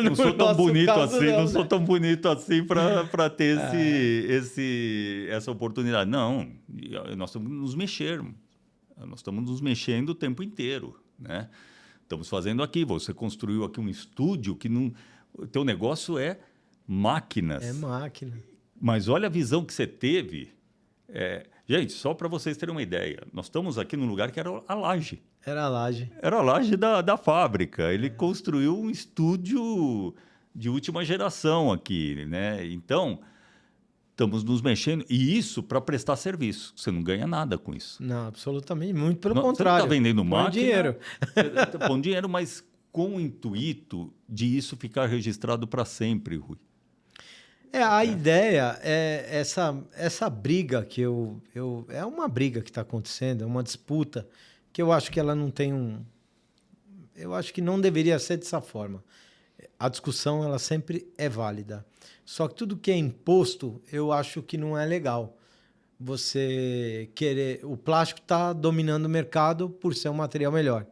não sou tão nosso bonito caso, assim, não né? sou tão bonito assim para ter essa oportunidade. Não, nós estamos nos mexendo. Nós estamos nos mexendo o tempo inteiro, né? Estamos fazendo aqui, você construiu aqui um estúdio que não... O teu negócio é máquinas. É máquina. Mas olha a visão que você teve. Gente, só para vocês terem uma ideia, nós estamos aqui num lugar que era a laje. Era a laje. Era a laje da fábrica. Ele construiu um estúdio de última geração aqui, né? Então, estamos nos mexendo. E isso para prestar serviço. Você não ganha nada com isso. Não, absolutamente. Muito pelo Não, contrário. Você não está vendendo Põe máquina. dinheiro. Põe dinheiro, mas com o intuito de isso ficar registrado para sempre, Rui. A ideia é essa briga que é uma briga que está acontecendo, é uma disputa que eu acho que ela não tem eu acho que não deveria ser dessa forma. A discussão ela sempre é válida. Só que tudo que é imposto, eu acho que não é legal. Você querer, o plástico está dominando o mercado por ser um material melhor.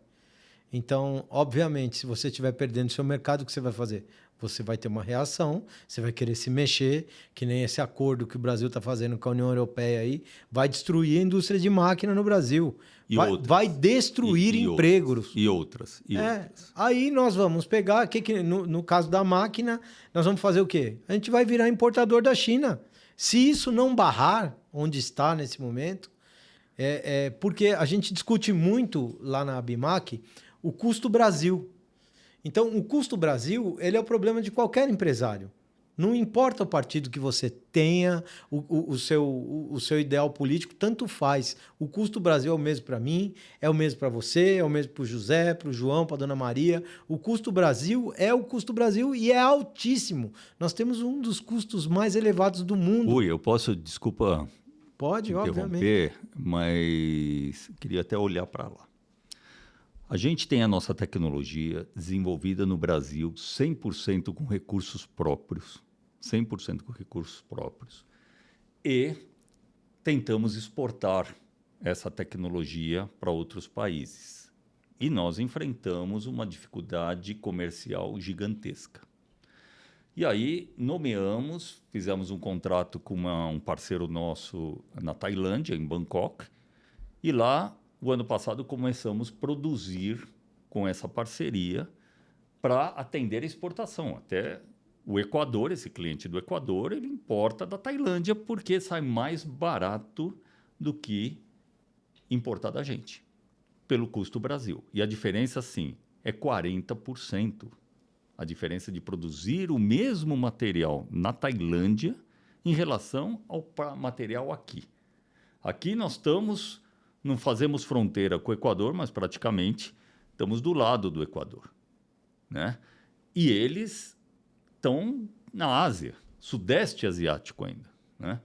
Então, obviamente, se você estiver perdendo seu mercado, o que você vai fazer? Você vai ter uma reação, você vai querer se mexer, que nem esse acordo que o Brasil está fazendo com a União Europeia aí, vai destruir a indústria de máquina no Brasil. Vai destruir empregos. E outras. Aí nós vamos pegar, no caso da máquina, nós vamos fazer o quê? A gente vai virar importador da China. Se isso não barrar onde está nesse momento, porque a gente discute muito lá na Abimac o custo Brasil. Então, o custo Brasil, ele é o problema de qualquer empresário. Não importa o partido que você tenha, o seu ideal político, tanto faz. O custo Brasil é o mesmo para mim, é o mesmo para você, é o mesmo para o José, para o João, para a Dona Maria. O custo Brasil é o custo Brasil e é altíssimo. Nós temos um dos custos mais elevados do mundo. Ui, eu posso, desculpa... Pode, obviamente. Mas queria até olhar para lá. A gente tem a nossa tecnologia desenvolvida no Brasil 100% com recursos próprios. 100% com recursos próprios. E tentamos exportar essa tecnologia para outros países. E nós enfrentamos uma dificuldade comercial gigantesca. E aí fizemos um contrato com um parceiro nosso na Tailândia, em Bangkok, e lá, o ano passado, começamos a produzir com essa parceria para atender a exportação. Até o Equador, esse cliente do Equador, ele importa da Tailândia porque sai mais barato do que importar da gente, pelo custo Brasil. E a diferença, sim, é 40%. A diferença de produzir o mesmo material na Tailândia em relação ao material aqui. Aqui nós não fazemos fronteira com o Equador, mas praticamente estamos do lado do Equador, né? E eles estão na Ásia, Sudeste Asiático ainda, né?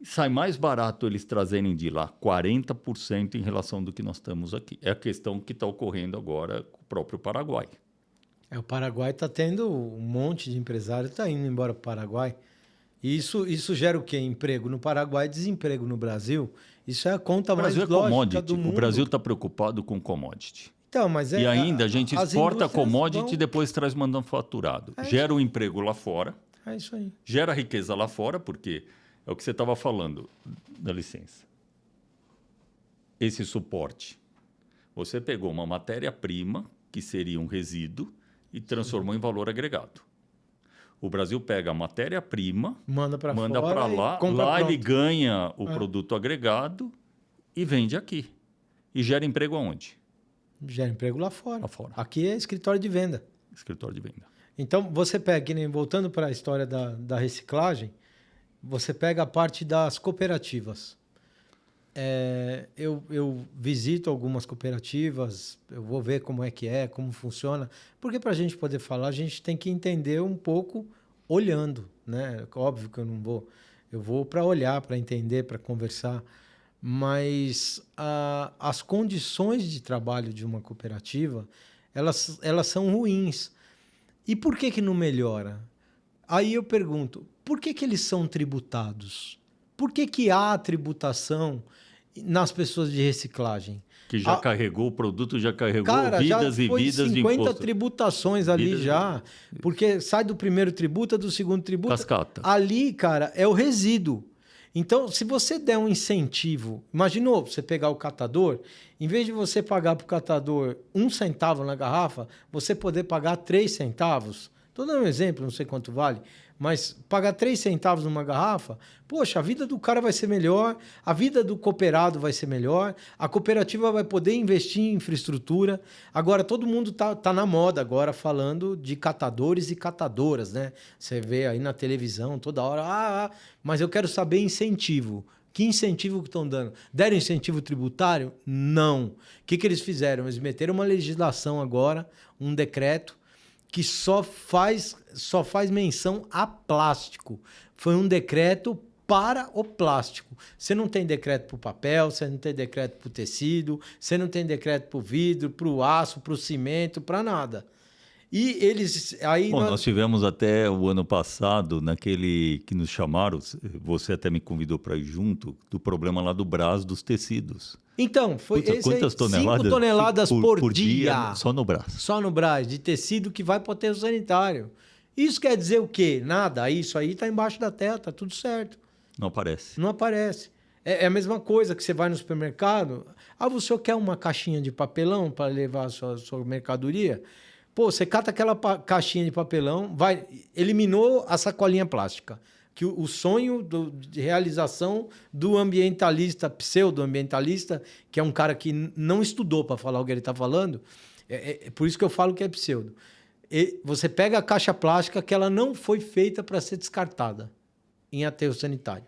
Sai mais barato eles trazerem de lá 40% em relação do que nós estamos aqui. É a questão que está ocorrendo agora com o próprio Paraguai. O Paraguai está tendo um monte de empresário que está indo embora para o Paraguai. E isso gera o quê? Emprego no Paraguai, desemprego no Brasil. Isso é a conta mais lógica do mundo. O Brasil está preocupado com commodity. Então, mas e ainda a gente exporta commodity e depois traz manufaturado. Gera um emprego lá fora. É isso aí. Gera riqueza lá fora, porque é o que você estava falando. Dá licença. Esse suporte. Você pegou uma matéria-prima, que seria um resíduo, e transformou em valor agregado. O Brasil pega a matéria-prima, Manda para lá, lá ele ganha o produto agregado e vende aqui. E gera emprego aonde? Gera emprego lá fora. Lá fora. Aqui é escritório de venda. Escritório de venda. Então, você pega, voltando para a história da reciclagem, você pega a parte das cooperativas. Eu visito algumas cooperativas, eu vou ver como como funciona, porque para a gente poder falar, a gente tem que entender um pouco olhando, né? Óbvio que eu não vou, eu vou para olhar, para entender, para conversar, mas as condições de trabalho de uma cooperativa, elas são ruins. E por que não melhora? Aí eu pergunto, por que eles são tributados? Por que há tributação nas pessoas de reciclagem? Que já carregou o produto, já carregou Cara, vidas já e foi vidas 50 de imposto. tributações ali vidas já. Porque sai do primeiro tributa, do segundo tributa. Cascata. Ali, cara, é o resíduo. Então, se você der um incentivo... Imaginou você pegar o catador, em vez de você pagar para o catador 1 centavo na garrafa, você poder pagar 3 centavos. Estou dando um exemplo, não sei quanto vale, mas pagar 3 centavos numa garrafa, poxa, a vida do cara vai ser melhor, a vida do cooperado vai ser melhor, a cooperativa vai poder investir em infraestrutura. Agora, todo mundo tá na moda agora falando de catadores e catadoras, né? Você vê aí na televisão toda hora, mas eu quero saber incentivo. Que incentivo que estão dando? Deram incentivo tributário? Não. O que eles fizeram? Eles meteram uma legislação agora, um decreto, que só faz menção a plástico. Foi um decreto para o plástico. Você não tem decreto para o papel, você não tem decreto para o tecido, você não tem decreto para o vidro, para o aço, para o cimento, para nada. E eles... aí nós tivemos até o ano passado, naquele que nos chamaram, você até me convidou para ir junto, do problema lá do Brás dos tecidos. Então, foi quantas toneladas? 5 toneladas por dia. Só no Brás. Só no Brás, de tecido que vai para o aterro sanitário. Isso quer dizer o quê? Nada. Isso aí está embaixo da terra, está tudo certo. Não aparece. Não aparece. É a mesma coisa que você vai no supermercado. Você quer uma caixinha de papelão para levar a sua mercadoria? Pô, você cata aquela caixinha de papelão, eliminou a sacolinha plástica. Que o sonho de realização do ambientalista, pseudo-ambientalista, que é um cara que não estudou para falar o que ele está falando, é por isso que eu falo que é pseudo. Você pega a caixa plástica que ela não foi feita para ser descartada em aterro sanitário.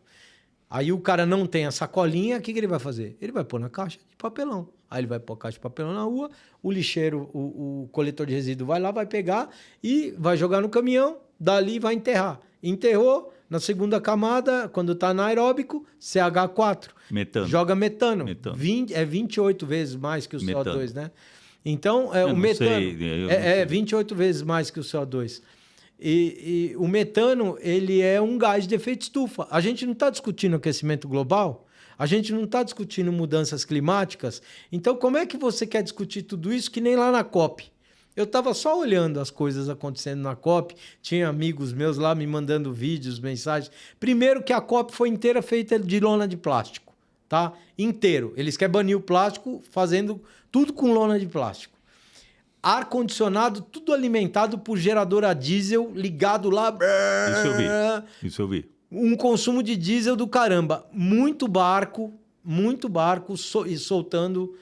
Aí o cara não tem a sacolinha, o que ele vai fazer? Ele vai pôr na caixa de papelão. Aí ele vai pôr a caixa de papelão na rua, o lixeiro, o coletor de resíduo vai lá, vai pegar e vai jogar no caminhão, dali vai enterrar. Enterrou, na segunda camada, quando está anaeróbico, CH4. Metano. Joga metano. 28 vezes mais que o metano. CO2, né? Então, o metano é 28 vezes mais que o CO2. E o metano, ele é um gás de efeito estufa. A gente não está discutindo aquecimento global, a gente não está discutindo mudanças climáticas. Então, como é que você quer discutir tudo isso que nem lá na COP? Eu estava só olhando as coisas acontecendo na COP, tinha amigos meus lá me mandando vídeos, mensagens. Primeiro que a COP foi inteira feita de lona de plástico, tá? Inteiro. Eles querem banir o plástico fazendo tudo com lona de plástico. Ar-condicionado, tudo alimentado por gerador a diesel, ligado lá. Isso eu vi. Um consumo de diesel do caramba. Muito barco soltando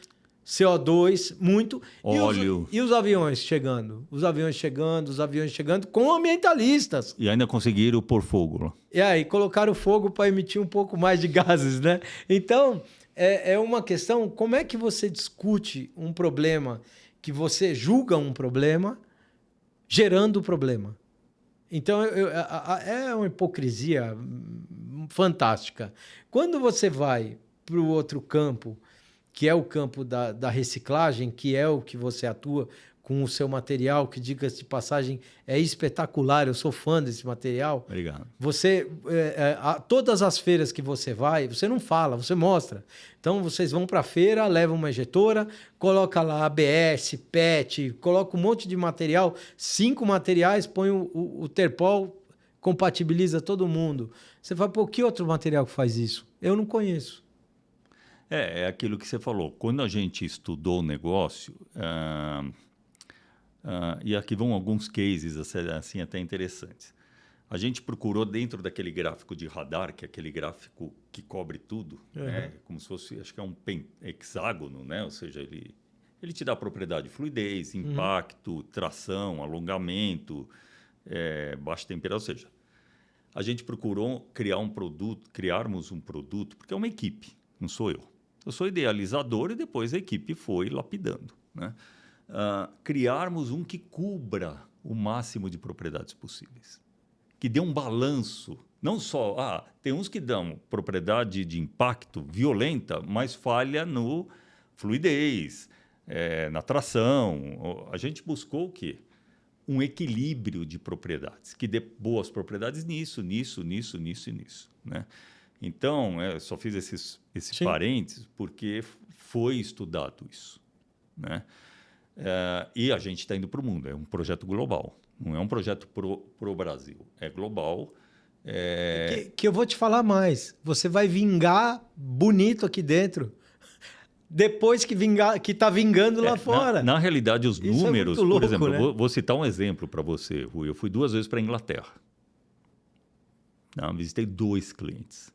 CO2, muito. Óleo. E os aviões chegando? Os aviões chegando com ambientalistas. E ainda conseguiram pôr fogo lá. E aí, colocaram fogo para emitir um pouco mais de gases, né? Então, é uma questão, como é que você discute um problema, que você julga um problema, gerando o problema? Então, é uma hipocrisia fantástica. Quando você vai para o outro campo, que é o campo da reciclagem, que é o que você atua com o seu material, que, diga-se de passagem, é espetacular, eu sou fã desse material. Obrigado. Você, todas as feiras que você vai, você não fala, você mostra. Então, vocês vão para a feira, levam uma injetora, coloca lá ABS, PET, coloca um monte de material, 5 materiais, põe o Terpol, compatibiliza todo mundo. Você fala, pô, que outro material que faz isso? Eu não conheço. É aquilo que você falou. Quando a gente estudou o negócio, E aqui vão alguns cases assim, até interessantes. A gente procurou dentro daquele gráfico de radar, que é aquele gráfico que cobre tudo, né? Como se fosse, acho que é um hexágono, né? Ou seja, ele te dá propriedade de fluidez, impacto, tração, alongamento, baixa temperatura, ou seja, a gente procurou criarmos um produto, porque é uma equipe, não sou eu. Eu sou idealizador e depois a equipe foi lapidando, né? Criarmos um que cubra o máximo de propriedades possíveis, que dê um balanço. Não só, tem uns que dão propriedade de impacto violenta, mas falha no fluidez, na tração. A gente buscou o quê? Um equilíbrio de propriedades, que dê boas propriedades nisso, né? Então, só fiz esse parênteses porque foi estudado isso, né? E a gente está indo para o mundo, é um projeto global, não é um projeto pro Brasil, é global. Que eu vou te falar mais, você vai vingar bonito aqui dentro, depois que está vingando lá fora. Na realidade, os Isso números, é muito louco, por exemplo, né? vou citar um exemplo para você, Rui. Eu fui 2 vezes para a Inglaterra. Visitei 2 clientes.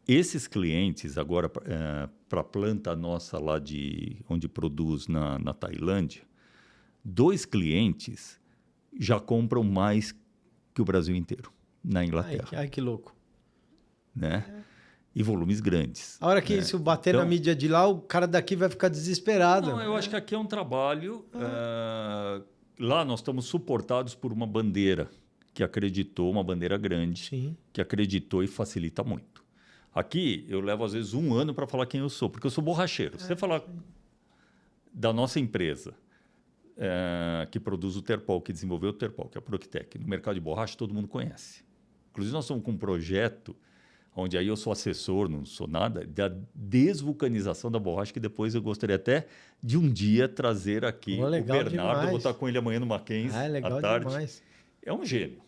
Esses clientes, agora, para a planta nossa lá onde produz na Tailândia, 2 clientes já compram mais que o Brasil inteiro, na Inglaterra. Ai, que louco. Né? E volumes grandes. A hora que isso bater na mídia de lá, o cara daqui vai ficar desesperado. Não, eu acho que aqui é um trabalho... lá nós estamos suportados por uma bandeira que acreditou, uma bandeira grande, Sim. que acreditou e facilita muito. Aqui, eu levo, às vezes, 1 ano para falar quem eu sou, porque eu sou borracheiro. Se você falar da nossa empresa, que produz o Terpol, que desenvolveu o Terpol, que é a Proctec, no mercado de borracha, todo mundo conhece. Inclusive, nós estamos com um projeto onde aí eu sou assessor, não sou nada, da desvulcanização da borracha, que depois eu gostaria até de um dia trazer aqui o Bernardo. Demais. Eu vou estar com ele amanhã no Mackenzie, legal à tarde. Demais. É um gênio.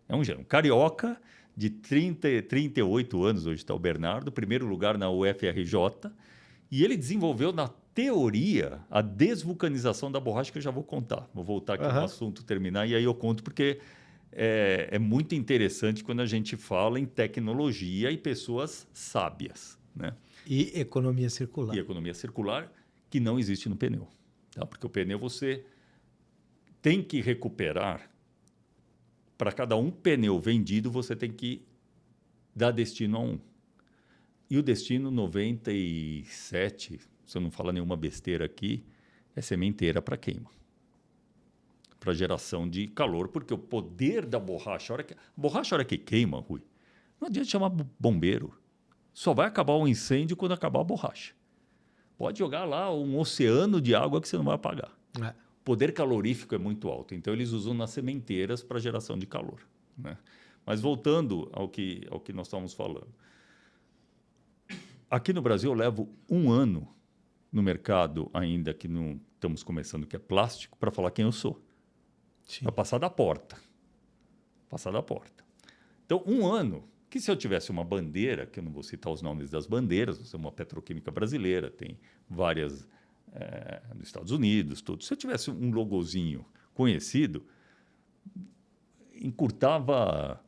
É um gênio. Carioca, de 38 anos, hoje está o Bernardo, primeiro lugar na UFRJ, e ele desenvolveu na teoria a desvulcanização da borracha, que eu já vou contar. Vou voltar aqui no assunto, terminar, e aí eu conto, porque é muito interessante quando a gente fala em tecnologia e pessoas sábias, né? E economia circular. E economia circular, que não existe no pneu. Tá? Porque o pneu você tem que recuperar. Para cada um pneu vendido, você tem que dar destino a um. E o destino 97, se eu não falar nenhuma besteira aqui, é sementeira para queima. Para geração de calor, porque o poder da borracha, a hora que queima, Rui, não adianta chamar bombeiro. Só vai acabar o incêndio quando acabar a borracha. Pode jogar lá um oceano de água que você não vai apagar. O poder calorífico é muito alto, então eles usam nas sementeiras para geração de calor, né? Mas voltando ao que nós estamos falando. Aqui no Brasil eu levo 1 ano no mercado, ainda que não estamos começando, que é plástico, para falar quem eu sou. Para passar da porta. Então, 1 ano, que se eu tivesse uma bandeira, que eu não vou citar os nomes das bandeiras, você é uma petroquímica brasileira, tem várias nos Estados Unidos, tudo. Se eu tivesse um logozinho conhecido, encurtava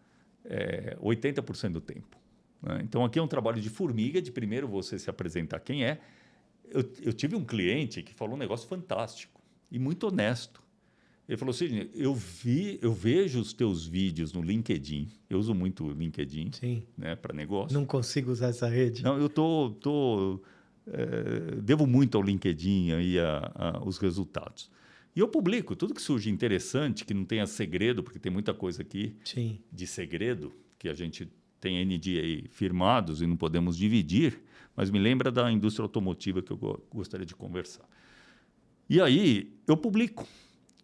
80% do tempo, né? Então, aqui é um trabalho de formiga, de primeiro você se apresentar quem é. Eu tive um cliente que falou um negócio fantástico e muito honesto. Ele falou assim, eu vejo os teus vídeos no LinkedIn, eu uso muito o LinkedIn, né, para negócio. Não consigo usar essa rede. Não, eu devo muito ao LinkedIn aí os resultados. E eu publico tudo que surge interessante, que não tenha segredo, porque tem muita coisa aqui de segredo, que a gente tem NDA aí firmados e não podemos dividir, mas me lembra da indústria automotiva que eu gostaria de conversar. E aí eu publico.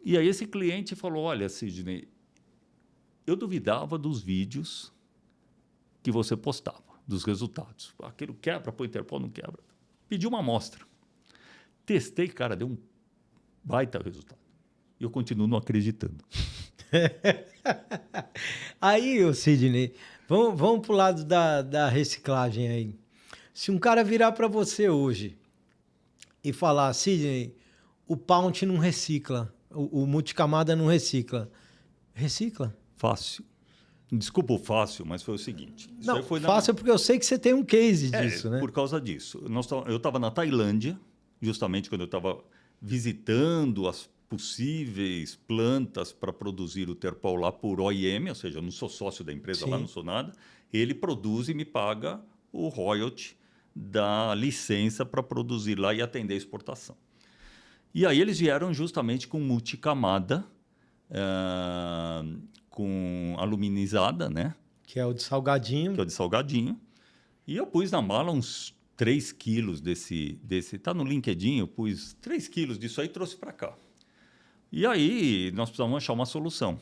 E aí esse cliente falou, olha, Sidney, eu duvidava dos vídeos que você postava, dos resultados. Aquilo quebra, põe Interpol, não quebra. Pedi uma amostra. Testei, cara, deu um baita resultado. E eu continuo não acreditando. Aí, Sidney, vamos para o lado da reciclagem aí. Se um cara virar para você hoje e falar, Sidney, o Pound não recicla, O multicamada não recicla. Recicla? Fácil. Desculpa o fácil, mas foi o seguinte. Isso Não, aí foi fácil porque eu sei que você tem um case É, disso, né? por causa disso. Eu estava na Tailândia, justamente quando eu estava visitando as possíveis plantas para produzir o Terpal lá por OIM, ou seja, eu não sou sócio da empresa lá, Sim. não sou nada. Ele produz e me paga o royalty da licença para produzir lá e atender a exportação. E aí eles vieram justamente com multicamada, com aluminizada, né? Que é o de salgadinho. Que é o de salgadinho. E eu pus na mala uns 3 quilos desse. Tá no LinkedIn, eu pus 3 quilos disso aí e trouxe para cá. E aí nós precisamos achar uma solução.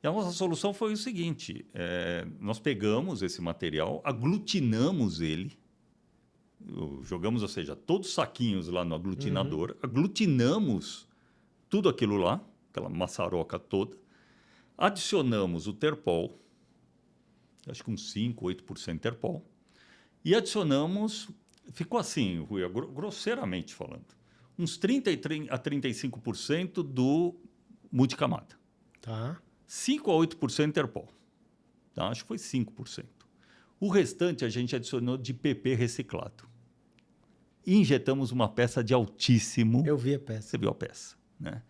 E a nossa solução foi o seguinte: nós pegamos esse material, aglutinamos ele, jogamos, ou seja, todos os saquinhos lá no aglutinador, aglutinamos tudo aquilo lá, aquela maçaroca toda, adicionamos o Terpol, acho que uns 5, 8% Terpol, e adicionamos, ficou assim, Rui, grosseiramente falando, uns 30 a 35% do multicamada. Tá. 5 a 8% Terpol. Tá? Acho que foi 5%. O restante a gente adicionou de PP reciclado. E injetamos uma peça de altíssimo... Eu vi a peça. Você viu a peça, né?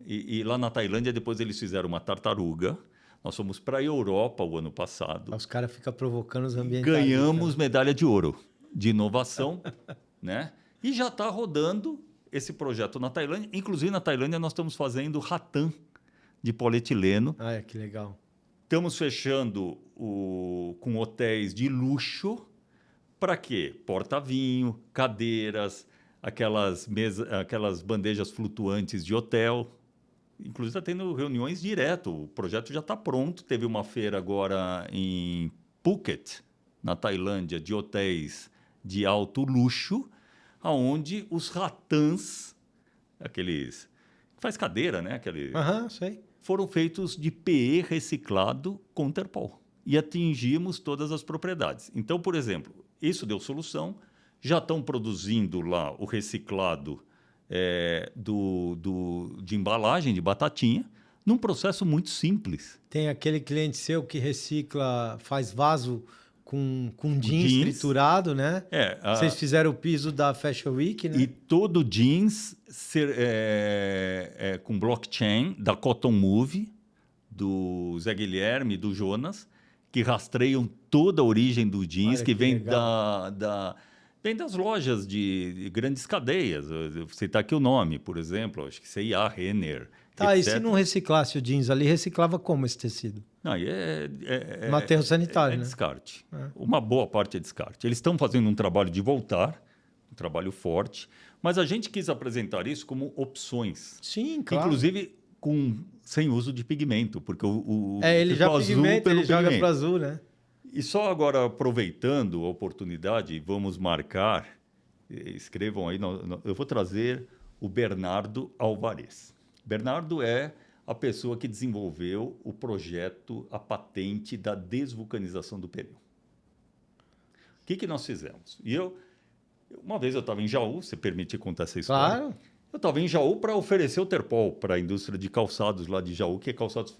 E lá na Tailândia, depois eles fizeram uma tartaruga. Nós fomos para a Europa o ano passado. Os caras ficam provocando os ambientalistas. Ganhamos medalha de ouro de inovação, né? E já está rodando esse projeto na Tailândia. Inclusive, na Tailândia, nós estamos fazendo ratã de polietileno. Ah, que legal. Estamos fechando com hotéis de luxo. Para quê? Porta-vinho, cadeiras, aquelas bandejas flutuantes de hotel. Inclusive, está tendo reuniões direto. O projeto já está pronto. Teve uma feira agora em Phuket, na Tailândia, de hotéis de alto luxo, onde os ratãs, aqueles que faz cadeira, né? Sei. Foram feitos de PE reciclado com Terpol. E atingimos todas as propriedades. Então, por exemplo, isso deu solução. Já estão produzindo lá o reciclado de embalagem de batatinha, num processo muito simples. Tem aquele cliente seu que recicla, faz vaso com jeans triturado, né? Vocês fizeram o piso da Fashion Week, né? E todo jeans com blockchain da Cotton Move, do Zé Guilherme, do Jonas, que rastreiam toda a origem do jeans, Olha, que vem legal. vem das lojas de grandes cadeias. Eu vou citar aqui o nome, por exemplo, acho que C&A, Renner, Tá, etc. e se não reciclasse o jeans ali, reciclava como esse tecido? Não, No aterro sanitário, né? Descarte. Uma boa parte é descarte. Eles estão fazendo um trabalho de voltar, um trabalho forte, mas a gente quis apresentar isso como opções. Sim, claro. Inclusive sem uso de pigmento, porque ele já pigmenta, ele joga para azul, né? E só agora, aproveitando a oportunidade, vamos marcar, escrevam aí, eu vou trazer o Bernardo Alvarez. Bernardo é a pessoa que desenvolveu o projeto, a patente da desvulcanização do pneu. O que nós fizemos? Uma vez eu estava em Jaú, se permitir contar essa história. Claro. Eu estava em Jaú para oferecer o Terpol para a indústria de calçados lá de Jaú, que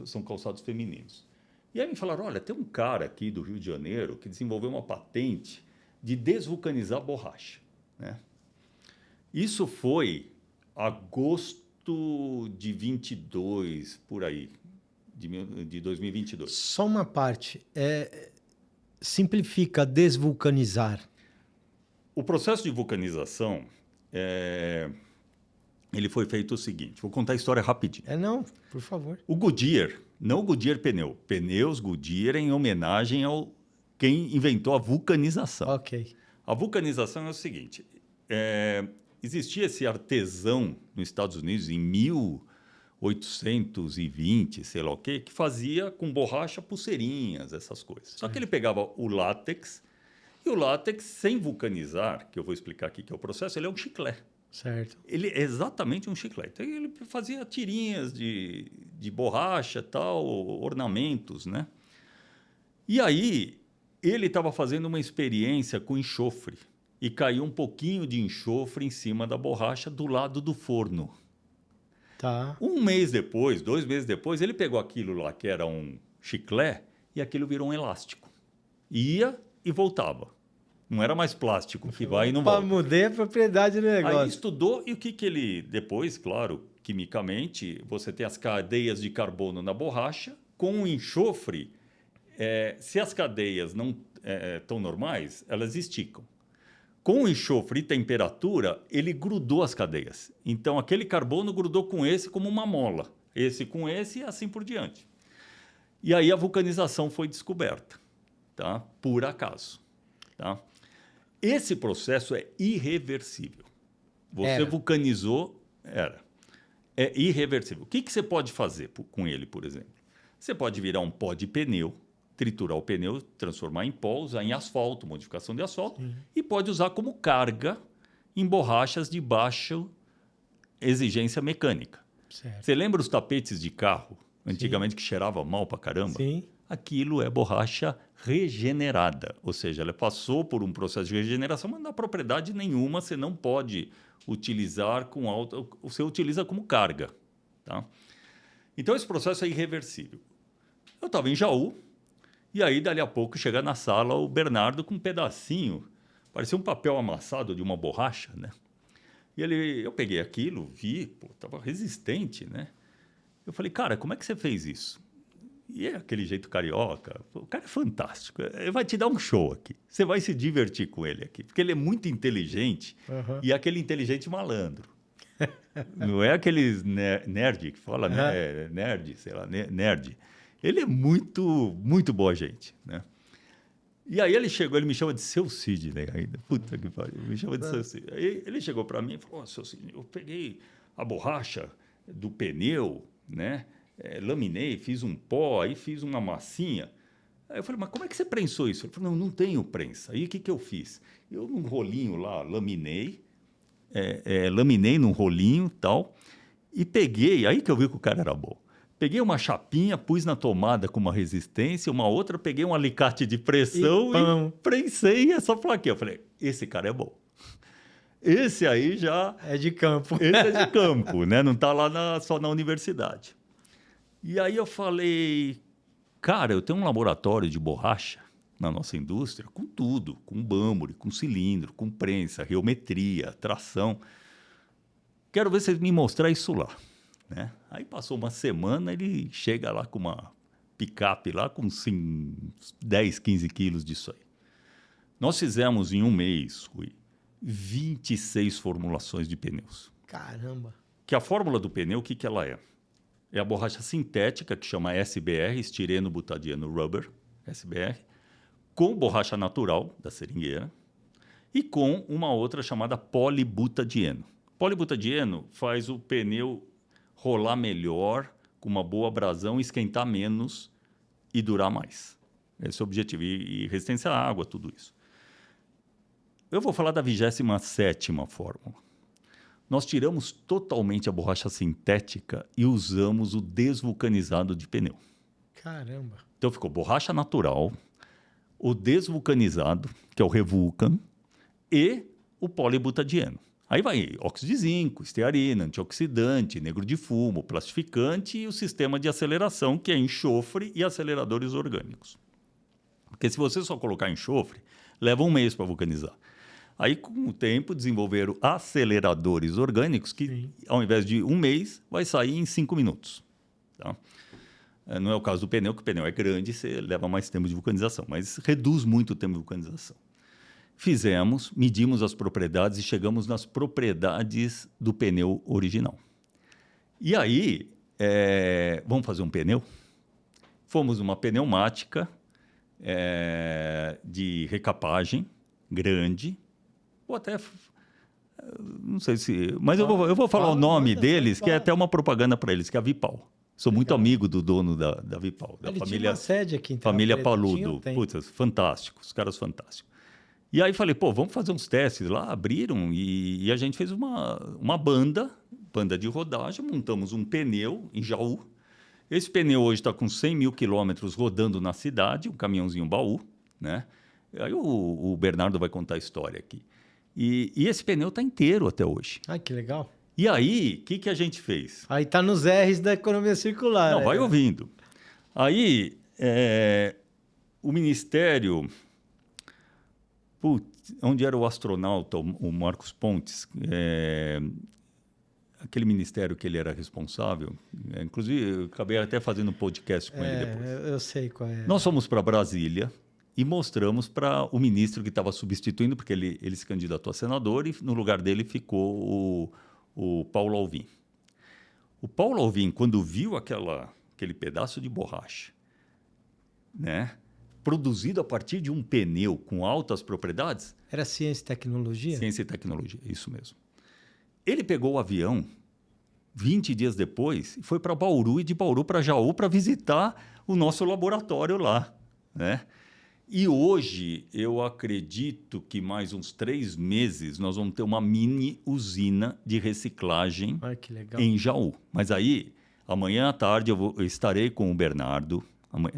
são calçados femininos. E aí me falaram, olha, tem um cara aqui do Rio de Janeiro que desenvolveu uma patente de desvulcanizar borracha, né? Isso foi agosto de 22, por aí, de 2022. Só uma parte. Simplifica desvulcanizar. O processo de vulcanização, ele foi feito o seguinte, vou contar a história rapidinho. Não, por favor. O Goodyear, não o Goodyear pneus Goodyear em homenagem ao quem inventou a vulcanização. Ok. A vulcanização é o seguinte, existia esse artesão nos Estados Unidos em 1820, sei lá o quê, que fazia com borracha pulseirinhas, essas coisas. Só que ele pegava o látex, e o látex, sem vulcanizar, que eu vou explicar aqui que é o processo, ele é um chiclete. Certo. Ele é exatamente um chiclete. Ele fazia tirinhas de borracha, tal, ornamentos, né? E aí, ele estava fazendo uma experiência com enxofre. E caiu um pouquinho de enxofre em cima da borracha do lado do forno. Tá. 1 mês depois, 2 meses depois, ele pegou aquilo lá que era um chiclete e aquilo virou um elástico. Ia e voltava. Não era mais plástico que vai e não volta. Mudei a propriedade do negócio. Aí estudou e o que ele... Depois, claro, quimicamente, você tem as cadeias de carbono na borracha. Com o enxofre, se as cadeias não estão normais, elas esticam. Com o enxofre e temperatura, ele grudou as cadeias. Então, aquele carbono grudou com esse como uma mola. Esse com esse e assim por diante. E aí a vulcanização foi descoberta, tá? Por acaso. Tá? Esse processo é irreversível. Você vulcanizou, é irreversível. O que você pode fazer com ele, por exemplo? Você pode virar um pó de pneu, triturar o pneu, transformar em pó, usar em asfalto, modificação de asfalto, e pode usar como carga em borrachas de baixa exigência mecânica. Certo. Você lembra os tapetes de carro, antigamente, que cheirava mal pra caramba? Sim. Aquilo é borracha regenerada, ou seja, ela passou por um processo de regeneração, mas não há propriedade nenhuma, você não pode utilizar com alta... Você utiliza como carga. Tá? Então, esse processo é irreversível. Eu estava em Jaú, e aí, dali a pouco, chega na sala o Bernardo com um pedacinho, parecia um papel amassado de uma borracha, né? E eu peguei aquilo, vi, estava resistente, né? Eu falei, cara, como é que você fez isso? E é aquele jeito carioca, o cara é fantástico, ele vai te dar um show aqui, você vai se divertir com ele aqui, porque ele é muito inteligente e é aquele inteligente malandro. Não é aqueles nerd que fala, né? Nerd, sei lá, nerd. Ele é muito, muito boa gente, né? E aí ele chegou, ele me chama de seu Sidney ainda. Puta que pariu, me chama de seu Sidney. Aí ele chegou para mim e falou, seu Sidney, eu peguei a borracha do pneu, né? Laminei, fiz um pó, aí fiz uma massinha. Aí eu falei, mas como é que você prensou isso? Ele falou, não tenho prensa. Aí o que eu fiz? Eu num rolinho lá, laminei num rolinho e tal, e peguei, aí que eu vi que o cara era bom. Peguei uma chapinha, pus na tomada com uma resistência, uma outra, peguei um alicate de pressão e prensei essa plaquinha. Eu falei, esse cara é bom. Esse aí já... É de campo. Esse é de campo, né? Não está lá só na universidade. E aí eu falei, cara, eu tenho um laboratório de borracha na nossa indústria com tudo, com bâmbure, com cilindro, com prensa, reometria, tração. Quero ver se vocês me mostrar isso lá. Né? Aí passou uma semana, ele chega lá com uma picape lá com 10, 15 quilos disso aí. Nós fizemos em 1 mês, Rui, 26 formulações de pneus. Caramba! Que a fórmula do pneu, o que ela é? É a borracha sintética, que chama SBR, estireno butadieno rubber, SBR, com borracha natural, da seringueira, e com uma outra chamada polibutadieno. Polibutadieno faz o pneu rolar melhor, com uma boa abrasão, esquentar menos e durar mais. Esse é o objetivo. E resistência à água, tudo isso. Eu vou falar da 27ª fórmula. Nós tiramos totalmente a borracha sintética e usamos o desvulcanizado de pneu. Caramba! Então ficou borracha natural, o desvulcanizado, que é o Revulcan, e o polibutadieno. Aí vai óxido de zinco, estearina, antioxidante, negro de fumo, plastificante e o sistema de aceleração, que é enxofre e aceleradores orgânicos. Porque se você só colocar enxofre, leva 1 mês para vulcanizar. Aí, com o tempo, desenvolveram aceleradores orgânicos que, ao invés de 1 mês, vai sair em 5 minutos. Tá? Não é o caso do pneu, que o pneu é grande e você leva mais tempo de vulcanização, mas reduz muito o tempo de vulcanização. Fizemos, medimos as propriedades e chegamos nas propriedades do pneu original. E aí, vamos fazer um pneu? Fomos numa pneumática de recapagem grande, ou até... Não sei se... Mas eu vou falar o nome deles, que é até uma propaganda para eles, que é a Vipal. Sou muito amigo do dono da Vipal, da família... Tinha uma sede aqui em família Terra Preta, Paludo. Putz, fantástico, os caras fantásticos. E aí falei, vamos fazer uns testes lá, abriram e a gente fez uma banda de rodagem, montamos um pneu em Jaú. Esse pneu hoje está com 100 mil quilômetros rodando na cidade, um caminhãozinho baú, né? Aí o Bernardo vai contar a história aqui. E esse pneu está inteiro até hoje. Ah, que legal. E aí, o que a gente fez? Aí tá nos R's da economia circular. Não, vai ouvindo. Aí, o Ministério... onde era o astronauta, o Marcos Pontes, aquele ministério que ele era responsável, inclusive eu acabei até fazendo um podcast com ele depois. Eu sei qual é. Nós fomos para Brasília e mostramos para o ministro que estava substituindo, porque ele se candidatou a senador e no lugar dele ficou o Paulo Alvim. O Paulo Alvim, quando viu aquele pedaço de borracha, né, produzido a partir de um pneu com altas propriedades... Era ciência e tecnologia? Ciência e tecnologia, isso mesmo. Ele pegou o avião 20 dias depois e foi para Bauru e de Bauru para Jaú para visitar o nosso laboratório lá, né? E hoje eu acredito que mais uns 3 meses nós vamos ter uma mini usina de reciclagem que legal. em Jaú. Mas aí, amanhã à tarde eu estarei com o Bernardo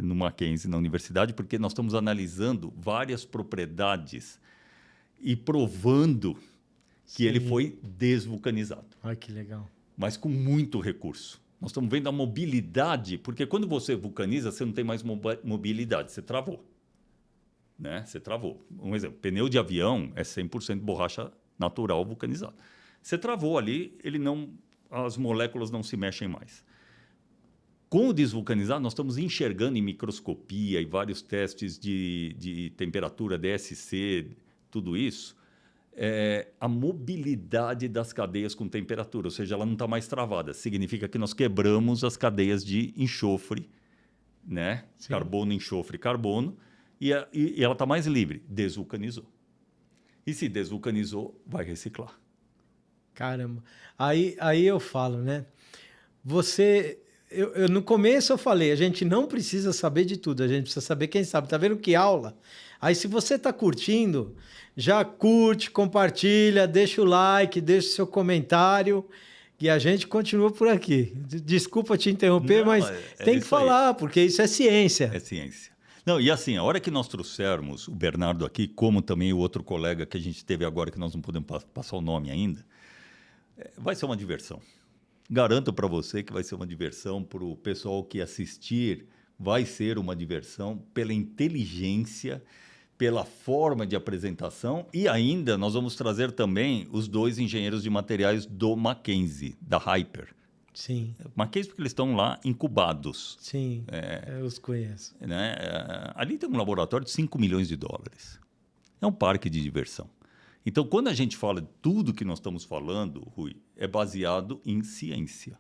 no Mackenzie, na universidade, porque nós estamos analisando várias propriedades e provando que ele foi desvulcanizado. Que legal. Mas com muito recurso. Nós estamos vendo a mobilidade, porque quando você vulcaniza, você não tem mais mobilidade, você travou. Né? Você travou. Um exemplo, pneu de avião é 100% borracha natural vulcanizada. Você travou ali, as moléculas não se mexem mais. Com o desvulcanizado, nós estamos enxergando em microscopia e vários testes de temperatura, DSC, tudo isso, a mobilidade das cadeias com temperatura, ou seja, ela não está mais travada. Significa que nós quebramos as cadeias de enxofre, né? Carbono, enxofre, carbono, e ela está mais livre. Desvulcanizou. E se desvulcanizou, vai reciclar. Caramba. Aí eu falo, né? No começo eu falei, a gente não precisa saber de tudo, a gente precisa saber quem sabe. Tá vendo que aula? Aí se você tá curtindo, já curte, compartilha, deixa o like, deixa o seu comentário e a gente continua por aqui. Desculpa te interromper, mas tem que falar, porque isso é ciência. É ciência. Não, e assim, a hora que nós trouxermos o Bernardo aqui, como também o outro colega que a gente teve agora, que nós não podemos passar o nome ainda, vai ser uma diversão. Garanto para você que vai ser uma diversão para o pessoal que assistir, vai ser uma diversão pela inteligência, pela forma de apresentação e ainda nós vamos trazer também os 2 engenheiros de materiais do Mackenzie, da Hyper. Sim. Mackenzie porque eles estão lá incubados. Sim, eu os conheço. Né? Ali tem um laboratório de 5 milhões de dólares. É um parque de diversão. Então, quando a gente fala de tudo que nós estamos falando, Rui, é baseado em ciência.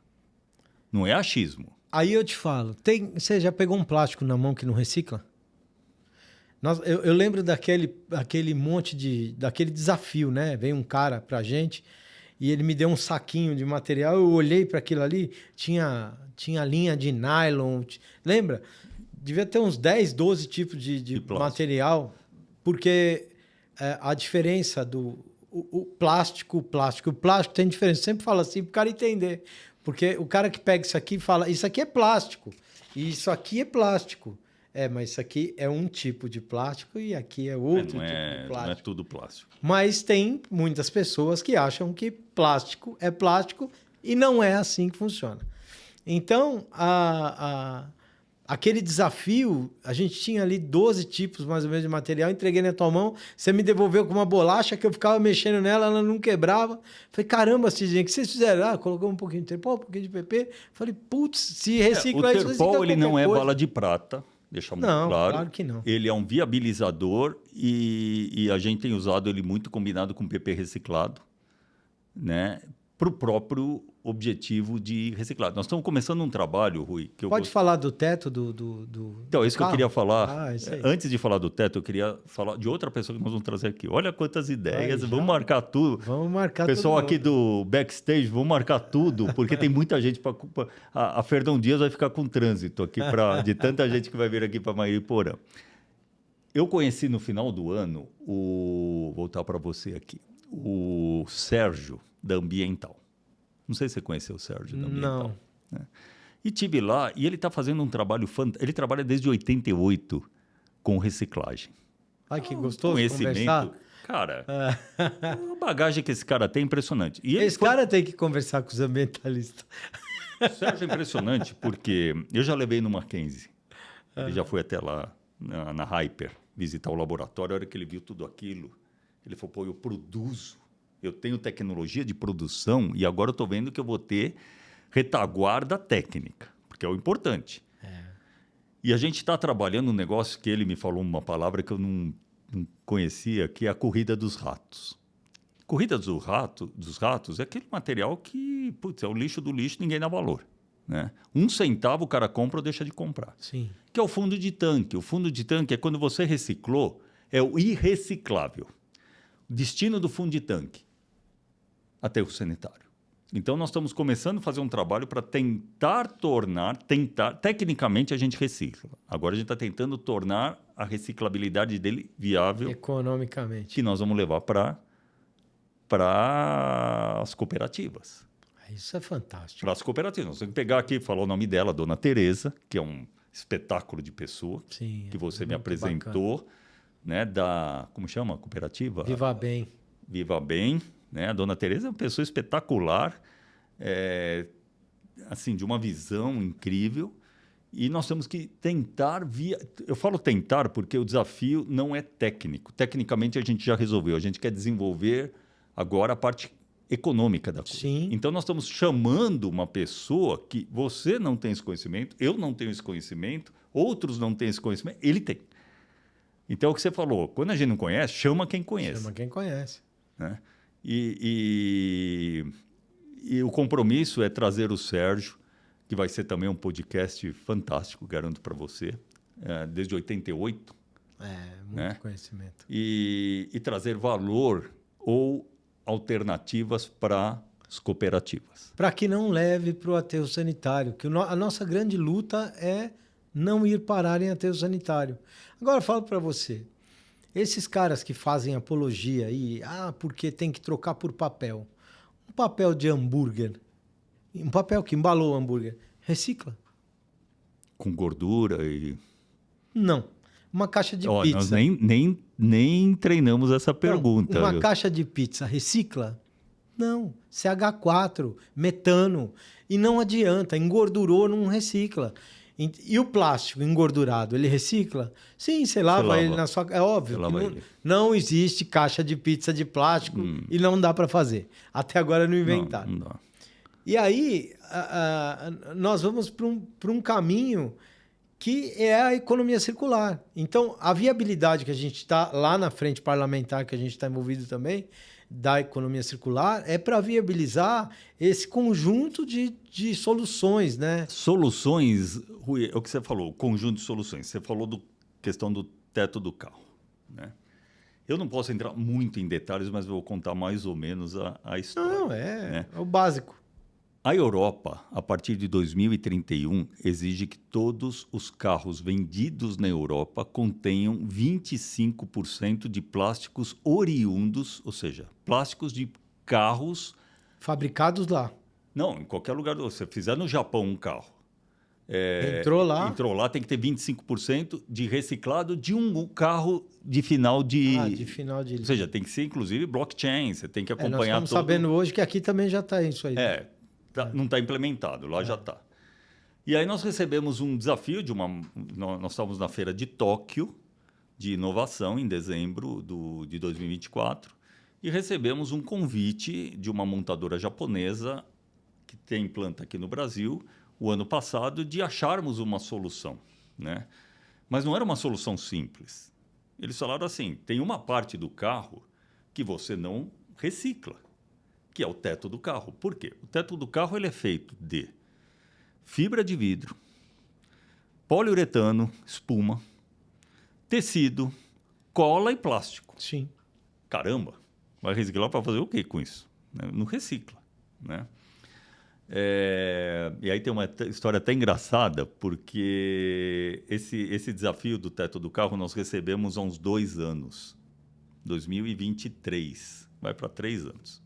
Não é achismo. Aí eu te falo, você já pegou um plástico na mão que não recicla? Eu lembro daquele monte daquele desafio, né? Veio um cara pra gente e ele me deu um saquinho de material, eu olhei para aquilo ali, tinha linha de nylon, lembra? Devia ter uns 10, 12 tipos de material, porque a diferença o plástico tem diferença. Eu sempre falo assim para o cara entender, porque o cara que pega isso aqui fala, isso aqui é plástico, e isso aqui é plástico. Mas isso aqui é um tipo de plástico e aqui é outro tipo de plástico. Não é tudo plástico. Mas tem muitas pessoas que acham que plástico é plástico e não é assim que funciona. Então, aquele desafio, a gente tinha ali 12 tipos mais ou menos de material, entreguei na tua mão, você me devolveu com uma bolacha que eu ficava mexendo nela, ela não quebrava. Falei, caramba, Cidinha, o que vocês fizeram? Colocou um pouquinho de terpol, um pouquinho de PP. Falei, putz, se reciclar isso... O terpol, ele não é bala de prata. Deixar muito claro. Claro que não. Ele é um viabilizador e a gente tem usado ele muito combinado com PP reciclado, né? Para o próprio objetivo de reciclado. Nós estamos começando um trabalho, Rui... Pode falar do teto do Então, é isso que eu queria falar. Isso aí. Antes de falar do teto, eu queria falar de outra pessoa que nós vamos trazer aqui. Olha quantas ideias. Vamos marcar tudo. Vamos marcar tudo. Pessoal aqui do backstage, vamos marcar tudo, porque tem muita gente para... A Ferdão Dias vai ficar com trânsito aqui, de tanta gente que vai vir aqui para Mariporã. Eu conheci no final do ano, vou voltar para você aqui, o Sérgio, da Ambiental. Não sei se você conheceu o Sérgio da Ambiental. Não. Né? E estive lá e ele está fazendo um trabalho fantástico. Ele trabalha desde 88 com reciclagem. Ai, que gostoso conversar. Cara, a bagagem que esse cara tem é impressionante. E ele Esse cara tem que conversar com os ambientalistas. O Sérgio é impressionante porque eu já levei no Mackenzie. Ele já foi até lá, na Hyper, visitar o laboratório. A hora que ele viu tudo aquilo, ele falou, pô, eu produzo. Eu tenho tecnologia de produção e agora eu estou vendo que eu vou ter retaguarda técnica, porque é o importante. E a gente está trabalhando um negócio que ele me falou uma palavra que eu não conhecia, que é a corrida dos ratos. Corrida dos ratos é aquele material que, putz, é o lixo do lixo, ninguém dá valor. Né? 1 centavo o cara compra ou deixa de comprar. Sim. Que é o fundo de tanque. O fundo de tanque é quando você reciclou, é o irreciclável. O destino do fundo de tanque, aterro sanitário. Então, nós estamos começando a fazer um trabalho para tentar, tecnicamente a gente recicla. Agora a gente está tentando tornar a reciclabilidade dele viável. Economicamente. Que nós vamos levar para as cooperativas. Isso é fantástico. Para as cooperativas. Nós temos que pegar aqui e falar o nome dela, Dona Tereza, que é um espetáculo de pessoa. Sim, que você me apresentou, né, da, como chama a cooperativa? Viva Bem. Viva Bem, né? A Dona Tereza é uma pessoa espetacular, assim, de uma visão incrível. E nós temos que tentar Eu falo tentar porque o desafio não é técnico. Tecnicamente a gente já resolveu. A gente quer desenvolver agora a parte econômica da coisa. Sim. Então nós estamos chamando uma pessoa que você não tem esse conhecimento, eu não tenho esse conhecimento, outros não têm esse conhecimento, ele tem. Então é o que você falou, quando a gente não conhece, chama quem conhece. Chama quem conhece. Né? E o compromisso é trazer o Sérgio, que vai ser também um podcast fantástico, garanto para você, desde 88. Muito conhecimento. E trazer valor ou alternativas para as cooperativas. Para que não leve para o aterro sanitário, que a nossa grande luta é não ir parar em aterro sanitário. Agora eu falo para você, esses caras que fazem apologia aí, porque tem que trocar por papel. Um papel de hambúrguer, um papel que embalou o hambúrguer, recicla? Com gordura e... Não. Uma caixa de pizza. Nós nem treinamos essa pergunta. Não, uma caixa de pizza recicla? Não. CH4, metano. E não adianta. Engordurou, não recicla. E o plástico engordurado, ele recicla? Sim, você lava ele na sua... É óbvio que não existe caixa de pizza de plástico e não dá para fazer. Até agora não inventaram. Não dá. E aí, nós vamos para um caminho que é a economia circular. Então, a viabilidade que a gente está lá na frente parlamentar, que a gente está envolvido também, da economia circular, é para viabilizar esse conjunto de soluções, né? Soluções, Rui, é o que você falou, o conjunto de soluções. Você falou da questão do teto do carro. Né? Eu não posso entrar muito em detalhes, mas vou contar mais ou menos a história. Não, né? É o básico. A Europa, a partir de 2031, exige que todos os carros vendidos na Europa contenham 25% de plásticos oriundos, ou seja, plásticos de carros... Fabricados lá. Não, em qualquer lugar. Se você fizer no Japão um carro... Entrou lá, tem que ter 25% de reciclado de um carro de final de... de final de... Ou seja, tem que ser, inclusive, blockchain, você tem que acompanhar nós estamos sabendo hoje que aqui também já está isso aí. Não está implementado, lá já está. E aí nós recebemos um desafio nós estávamos na feira de Tóquio, de inovação, em dezembro de 2024, e recebemos um convite de uma montadora japonesa que tem planta aqui no Brasil, o ano passado, de acharmos uma solução. Né? Mas não era uma solução simples. Eles falaram assim, tem uma parte do carro que você não recicla, que é o teto do carro. Por quê? O teto do carro ele é feito de fibra de vidro, poliuretano, espuma, tecido, cola e plástico. Sim. Caramba, vai reciclar para fazer o quê com isso? Não recicla. Né? E aí tem uma história até engraçada, porque esse desafio do teto do carro nós recebemos há uns 2 anos, 2023, vai para 3 anos.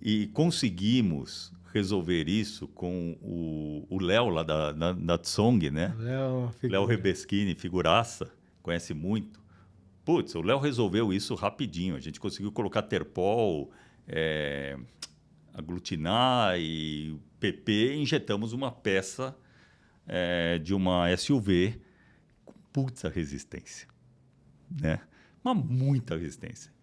E conseguimos resolver isso com o Léo lá da Tsong, né? Léo Rebeschini, figuraça, conhece muito. Putz, o Léo resolveu isso rapidinho. A gente conseguiu colocar terpol, aglutinar e PP, e injetamos uma peça de uma SUV com puta resistência, né? Mas muita resistência.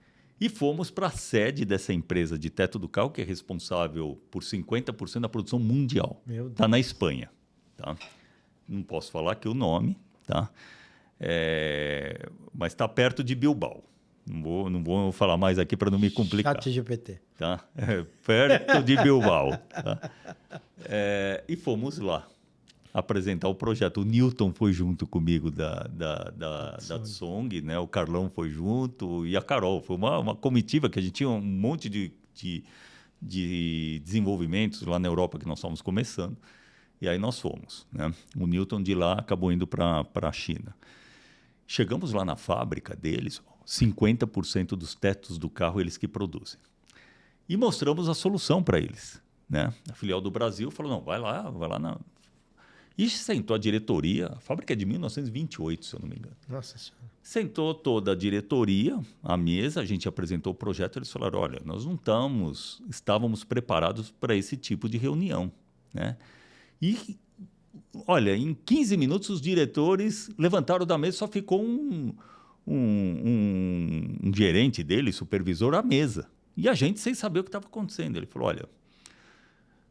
E fomos para a sede dessa empresa de teto do carro, que é responsável por 50% da produção mundial. Está na Espanha. Tá? Não posso falar aqui o nome, tá? Mas está perto de Bilbao. Não vou falar mais aqui para não me complicar. ChatGPT. Tá? Perto de Bilbao. Tá? E fomos lá apresentar o projeto. O Newton foi junto comigo da Tsong, né? O Carlão foi junto e a Carol. Foi uma comitiva que a gente tinha um monte de desenvolvimentos lá na Europa que nós estávamos começando. E aí nós fomos, né? O Newton de lá acabou indo para a China. Chegamos lá na fábrica deles, 50% dos tetos do carro eles que produzem. E mostramos a solução para eles, né? A filial do Brasil falou, não, vai lá E sentou a diretoria, a fábrica é de 1928, se eu não me engano. Nossa Senhora. Sentou toda a diretoria, à mesa, a gente apresentou o projeto, eles falaram, olha, nós não estávamos preparados para esse tipo de reunião, né? E, olha, em 15 minutos os diretores levantaram da mesa, só ficou um gerente dele, supervisor, à mesa. E a gente sem saber o que estava acontecendo. Ele falou, olha,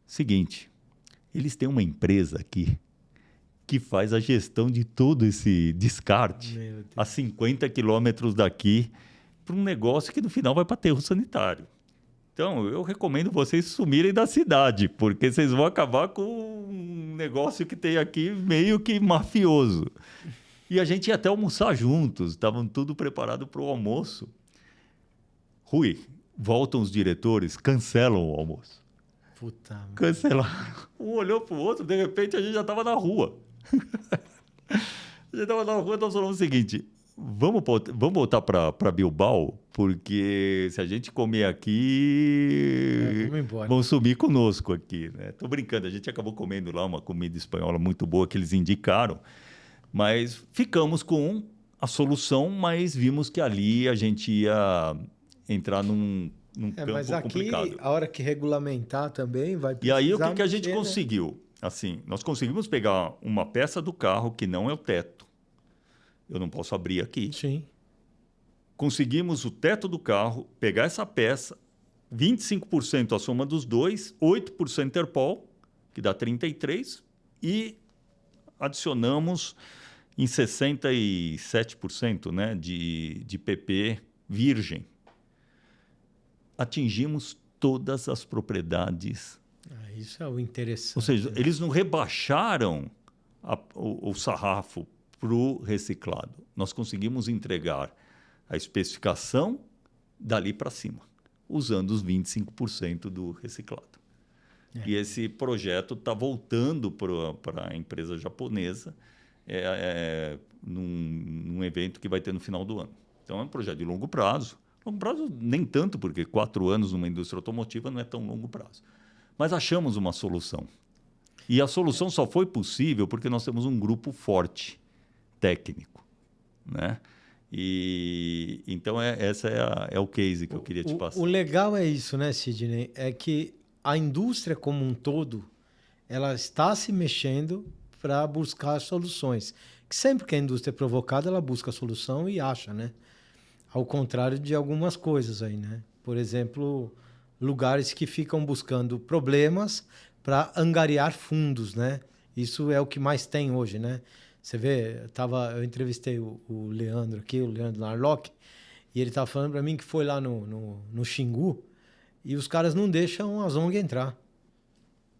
seguinte, eles têm uma empresa aqui que faz a gestão de todo esse descarte a 50 quilômetros daqui para um negócio que no final vai para aterro sanitário. Então, eu recomendo vocês sumirem da cidade, porque vocês vão acabar com um negócio que tem aqui meio que mafioso. E a gente ia até almoçar juntos, estavam tudo preparado para o almoço. Rui, voltam os diretores, cancelam o almoço. Puta. Cancelaram. Um olhou para o outro, de repente a gente já estava na rua. A gente estava na rua e nós falamos o seguinte, vamos voltar para Bilbao, porque se a gente comer aqui, vão sumir conosco aqui, né? Tô brincando, a gente acabou comendo lá uma comida espanhola muito boa que eles indicaram, mas ficamos com a solução, mas vimos que ali a gente ia entrar num campo mas aqui, complicado. A hora que regulamentar também vai precisar. E aí o que a gente mexer, conseguiu? Né? Assim, nós conseguimos pegar uma peça do carro que não é o teto. Eu não posso abrir aqui. Sim. Conseguimos o teto do carro, pegar essa peça, 25% a soma dos dois, 8% Terpol, que dá 33%, e adicionamos em 67%, né, de PP virgem. Atingimos todas as propriedades. Isso é o interessante. Ou seja, eles não rebaixaram o sarrafo para o reciclado. Nós conseguimos entregar a especificação dali para cima, usando os 25% do reciclado. E esse projeto está voltando para a empresa japonesa num evento que vai ter no final do ano. Então, é um projeto de longo prazo. Longo prazo nem tanto, porque 4 anos numa indústria automotiva não é tão longo prazo. Mas achamos uma solução. E a solução só foi possível porque nós temos um grupo forte, técnico, né? E então essa é o case que eu queria te passar. O legal é isso, né, Sidney? É que a indústria como um todo, ela está se mexendo para buscar soluções. Que sempre que a indústria é provocada, ela busca a solução e acha, né? Ao contrário de algumas coisas aí, né? Por exemplo, lugares que ficam buscando problemas para angariar fundos, né? Isso é o que mais tem hoje, né? Você vê, eu entrevistei o Leandro aqui, o Leandro Narlock, e ele estava falando para mim que foi lá no Xingu e os caras não deixam as ONG entrar.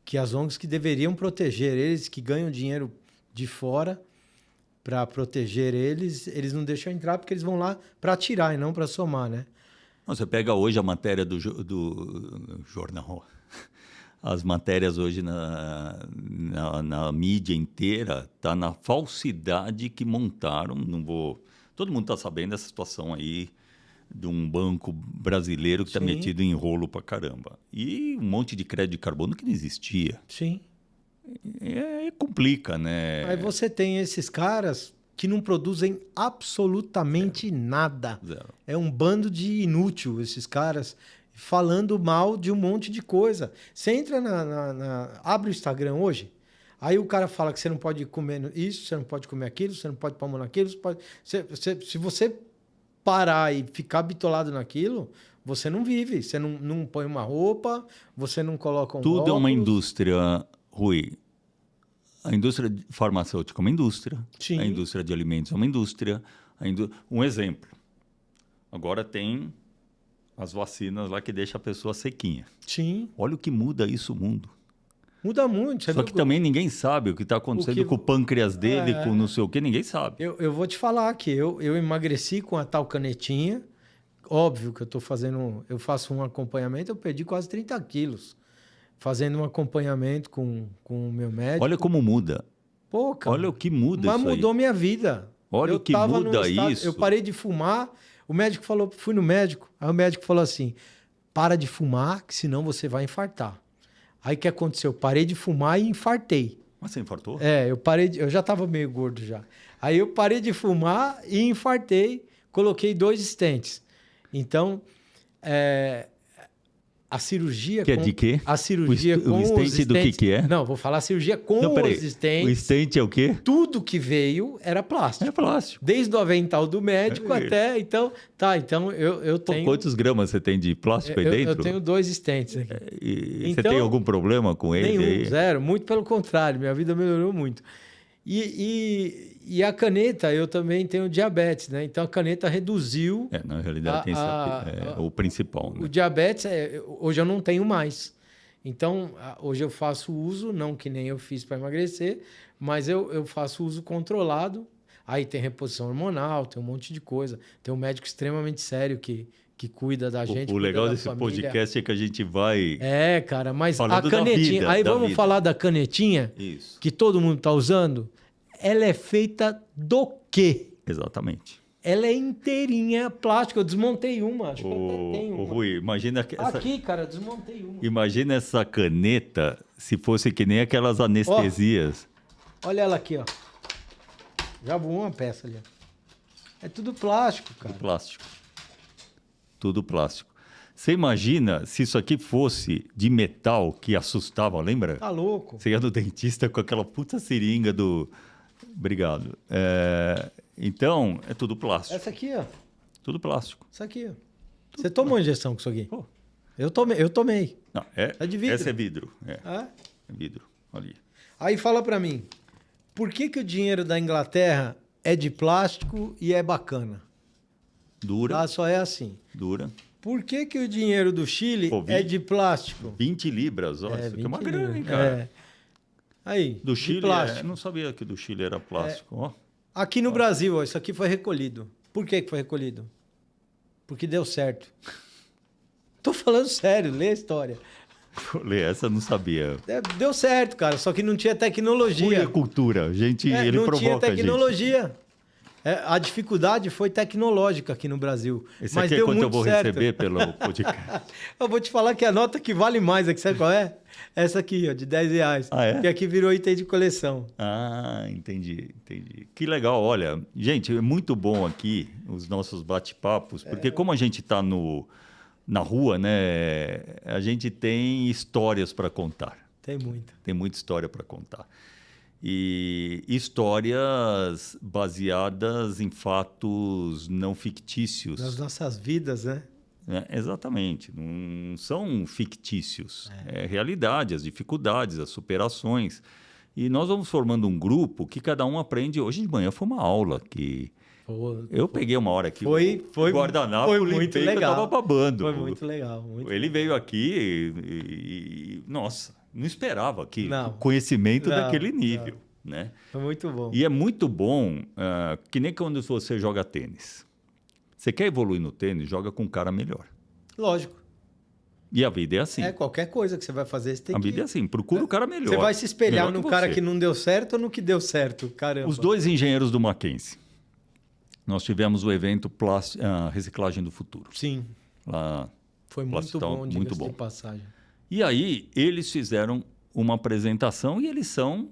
Que as ONGs que deveriam proteger eles, que ganham dinheiro de fora para proteger eles não deixam entrar porque eles vão lá para atirar e não para somar, né? Você pega hoje a matéria do jornal, as matérias hoje na mídia inteira, está na falsidade que montaram. Todo mundo está sabendo dessa situação aí de um banco brasileiro que está metido em rolo para caramba. E um monte de crédito de carbono que não existia. Sim. Complica, né? Aí você tem esses caras que não produzem absolutamente nada. Zero. É um bando de inútil, esses caras, falando mal de um monte de coisa. Você entra abre o Instagram hoje, aí o cara fala que você não pode comer isso, você não pode comer aquilo, você não pode pôr a mão naquilo. Se você parar e ficar bitolado naquilo, você não vive. Você não põe uma roupa, você não coloca um Tudo óculos. é uma indústria, Rui. A indústria farmacêutica é uma indústria. Sim. A indústria de alimentos é uma indústria. Um exemplo. Agora tem as vacinas lá que deixam a pessoa sequinha. Sim. Olha o que muda isso o mundo. Muda muito. Você Só viu que também ninguém sabe o que está acontecendo com o pâncreas dele, com não sei o que, ninguém sabe. Eu vou te falar que eu emagreci com a tal canetinha. Óbvio que eu faço um acompanhamento, eu perdi quase 30 quilos. Fazendo um acompanhamento com o meu médico. Olha como muda. Pô, cara, olha o que muda mas isso aí. mudou minha vida. Olha o que muda isso. Eu parei de fumar, o médico falou, fui no médico, aí o médico falou assim, para de fumar, que senão você vai infartar. Aí o que aconteceu? Eu parei de fumar e infartei. Mas você infartou? Eu já estava meio gordo já. Aí eu parei de fumar e infartei, coloquei 2 stents. Então, a cirurgia... Que é de quê? A cirurgia com o os stent do que é? Não, vou falar a cirurgia com os stents. O stent é o quê? Tudo que veio era plástico. É plástico. Desde o avental do médico até... Então eu tenho... Quantos gramas você tem de plástico aí dentro? Eu tenho 2 stents aqui. E você tem algum problema com ele? Nenhum, zero. Muito pelo contrário, minha vida melhorou muito. E a caneta, eu também tenho diabetes, né? Então a caneta reduziu... na realidade tem o principal. Né? O diabetes, hoje eu não tenho mais. Então, hoje eu faço uso, não que nem eu fiz para emagrecer, mas eu faço uso controlado. Aí tem reposição hormonal, tem um monte de coisa. Tem um médico extremamente sério que cuida da gente. O legal desse podcast é que a gente vai... cara, mas a canetinha... Vida, aí vamos falar da canetinha, Isso. que todo mundo está usando. Ela é feita do quê? Exatamente. Ela é inteirinha plástico. Eu desmontei uma. Acho que eu até tenho uma. Rui, imagina... Aqui, cara, eu desmontei uma. Imagina essa caneta se fosse que nem aquelas anestesias. Olha ela aqui, ó. Já voou uma peça ali. É tudo plástico, cara. Tudo plástico. Tudo plástico. Você imagina se isso aqui fosse de metal que assustava, lembra? Tá louco. Você ia no dentista com aquela puta seringa do... Obrigado. Então, é tudo plástico. Essa aqui, ó. Tudo plástico. Essa aqui, ó. Você tomou injeção com isso aqui? Pô. Eu tomei. Não, É de vidro. Essa é vidro. É vidro. Ali. Aí fala pra mim, por que o dinheiro da Inglaterra é de plástico e é bacana? Dura. Só é assim. Dura. Por que o dinheiro do Chile é de plástico? 20 libras, ó. Isso aqui é uma grana, hein, cara? Aí, do Chile, plástico. Não sabia que do Chile era plástico, ó. Aqui no Brasil, ó, isso aqui foi recolhido. Por que foi recolhido? Porque deu certo. Tô falando sério, lê a história. Lê, essa eu não sabia. Deu certo, cara, só que não tinha tecnologia. Rui é cultura, ele provoca não tinha tecnologia. A dificuldade foi tecnológica aqui no Brasil. Esse mas aqui deu é quanto muito eu vou certo. receber pelo podcast. Eu vou te falar que a nota que vale mais aqui, sabe qual é? Essa aqui, ó, de R$10. Ah, é? Que aqui virou item de coleção. Ah, entendi. Que legal. Olha, gente, é muito bom aqui os nossos bate-papos, porque como a gente está na rua, né, a gente tem histórias para contar. Tem muita. Tem muita história para contar. E histórias baseadas em fatos não fictícios. Nas nossas vidas, né? Exatamente. Não são fictícios. É realidade, as dificuldades, as superações. E nós vamos formando um grupo que cada um aprende. Hoje de manhã foi uma aula que... Eu peguei uma hora aqui, foi guardanapo, foi muito legal. Que eu estava babando. Foi muito legal. Ele veio aqui e nossa, não esperava aqui Não. o conhecimento daquele nível. Né? Foi muito bom. E é muito bom, que nem quando você joga tênis. Você quer evoluir no tênis, joga com um cara melhor. Lógico. E a vida é assim. Qualquer coisa que você vai fazer, você tem a vida é assim, procura o cara melhor. Você vai se espelhar no cara que não deu certo ou no que deu certo, caramba. Os 2 engenheiros do Mackenzie. Nós tivemos o evento Reciclagem do Futuro. Sim. Lá, foi muito bom, muito bom. De passagem. E aí, eles fizeram uma apresentação e eles são,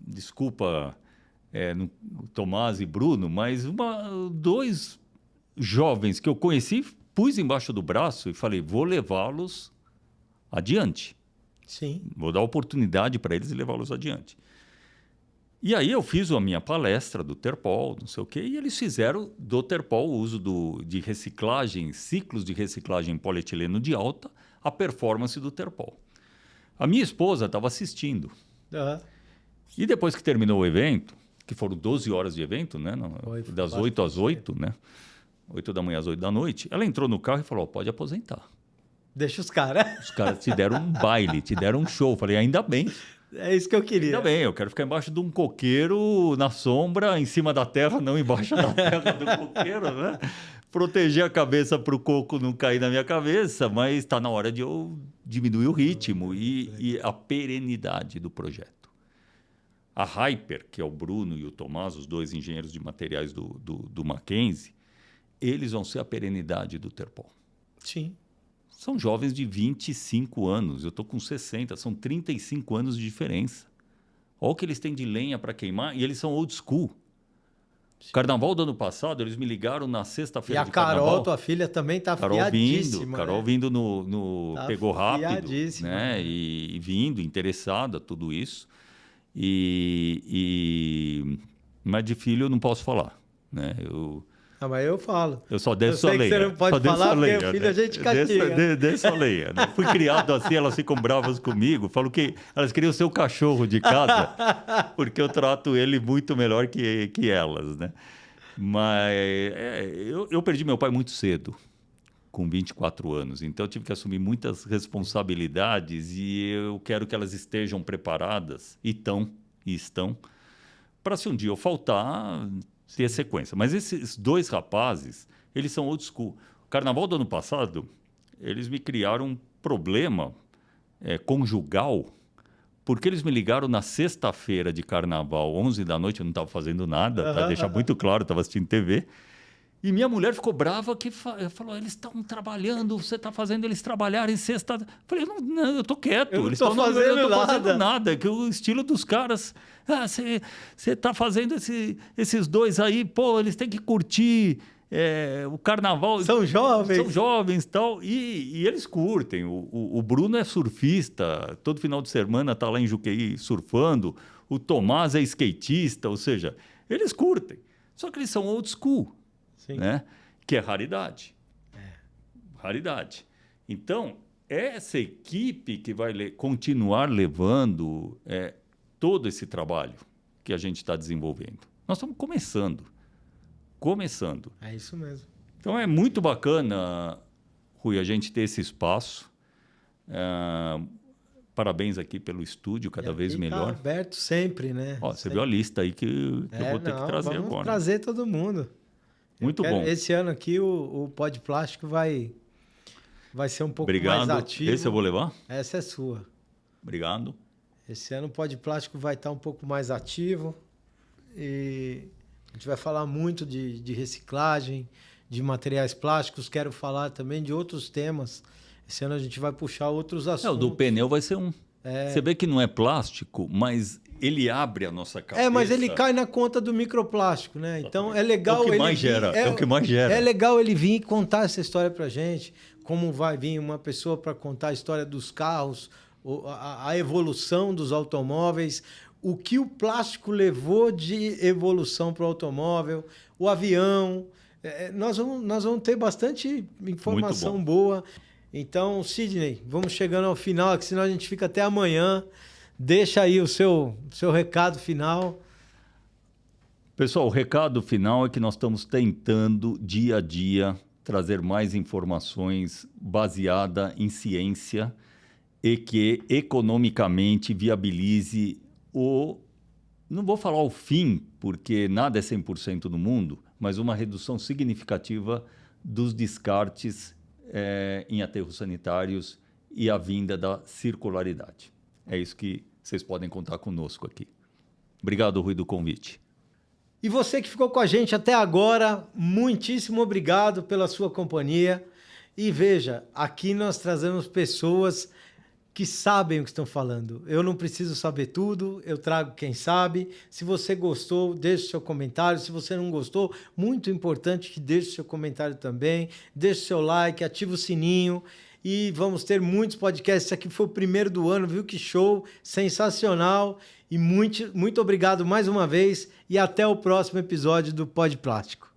desculpa Tomás e Bruno, mas dois jovens que eu conheci, pus embaixo do braço e falei, vou levá-los adiante. Sim. Vou dar oportunidade para eles e levá-los adiante. E aí eu fiz a minha palestra do Terpol, não sei o quê, e eles fizeram do Terpol o uso de reciclagem, ciclos de reciclagem em polietileno de alta, a performance do Terpol. A minha esposa estava assistindo. Uhum. E depois que terminou o evento, que foram 12 horas de evento, né? Das 8 às 8, né? 8 da manhã às 8 da noite, ela entrou no carro e falou, pode aposentar. Deixa os caras. Os caras te deram um baile, te deram um show. Falei, ainda bem. É isso que eu queria. Ainda bem, eu quero ficar embaixo de um coqueiro na sombra, em cima da terra, não embaixo da terra do coqueiro, né? Proteger a cabeça para o coco não cair na minha cabeça, mas está na hora de eu diminuir o ritmo e a perenidade do projeto. A Hyper, que é o Bruno e o Tomás, os dois engenheiros de materiais do Mackenzie, eles vão ser a perenidade do Terpol. Sim. São jovens de 25 anos, eu estou com 60, são 35 anos de diferença. Olha o que eles têm de lenha para queimar e eles são old school. Sim. Carnaval do ano passado, eles me ligaram na sexta-feira de carnaval. E a Carol, tua filha, também está fiadíssima. Carol vindo no tá pegou rápido, né? Né? E vindo, interessada, tudo isso. Mas de filho eu não posso falar, né? Mas eu falo. Eu só desço a lenha. Eu sei que você não pode falar, porque o filho a gente castiga. Desço a lenha. Né? Fui criado assim, elas ficam bravas comigo. Falo que elas queriam ser o cachorro de casa, porque eu trato ele muito melhor que elas, né? Mas eu perdi meu pai muito cedo, com 24 anos. Então eu tive que assumir muitas responsabilidades e eu quero que elas estejam preparadas, e estão, para se um dia eu faltar... ter sequência. Mas esses dois rapazes, eles são old school. O carnaval do ano passado, eles me criaram um problema conjugal, porque eles me ligaram na sexta-feira de carnaval, 11 da noite, eu não estava fazendo nada, para deixar muito claro, estava assistindo TV. E minha mulher ficou brava, que falou, eles estão trabalhando, você está fazendo eles trabalharem sexta... Eu falei, não, eu estou quieto. Eu não estou fazendo nada. Que o estilo dos caras... Você está fazendo esses dois aí, pô, eles têm que curtir o carnaval. São jovens. São jovens e tal. E eles curtem. O Bruno é surfista, todo final de semana está lá em Juqueí surfando. O Tomás é skatista, ou seja, eles curtem. Só que eles são old school. Sim. Né? Que é raridade. Raridade. Então, essa equipe que vai continuar levando todo esse trabalho que a gente está desenvolvendo. Nós estamos começando. É isso mesmo. Então, é muito bacana, Rui, a gente ter esse espaço. Parabéns aqui pelo estúdio, cada vez melhor. Tá aberto sempre, né? Você viu a lista aí que eu vou ter que trazer agora. Vamos trazer todo mundo. Muito bom. Esse ano aqui o Pó de Plástico vai ser um pouco mais ativo. Esse eu vou levar? Essa é sua. Obrigado. Esse ano o Pó de Plástico vai estar um pouco mais ativo e a gente vai falar muito de reciclagem, de materiais plásticos. Quero falar também de outros temas. Esse ano a gente vai puxar outros assuntos. O do pneu vai ser um. Você vê que não é plástico, mas ele abre a nossa cabeça. Mas ele cai na conta do microplástico, né? Então é legal é o que mais gera. É legal ele vir contar essa história pra gente, como vai vir uma pessoa para contar a história dos carros, a evolução dos automóveis, o que o plástico levou de evolução para o automóvel, o avião. Nós vamos ter bastante informação boa. Então, Sidney, vamos chegando ao final, que senão a gente fica até amanhã. Deixa aí o seu recado final. Pessoal, o recado final é que nós estamos tentando, dia a dia, trazer mais informações baseadas em ciência e que economicamente viabilize não vou falar o fim, porque nada é 100% no mundo, mas uma redução significativa dos descartes em aterros sanitários e a vinda da circularidade. É isso que vocês podem contar conosco aqui. Obrigado, Rui, do convite. E você que ficou com a gente até agora, muitíssimo obrigado pela sua companhia. E veja, aqui nós trazemos pessoas que sabem o que estão falando. Eu não preciso saber tudo, eu trago quem sabe. Se você gostou, deixe seu comentário. Se você não gostou, muito importante que deixe seu comentário também. Deixe seu like, ative o sininho. E vamos ter muitos podcasts. Esse aqui foi o primeiro do ano, viu? Que show, sensacional. E muito obrigado mais uma vez. E até o próximo episódio do Pod Plástico.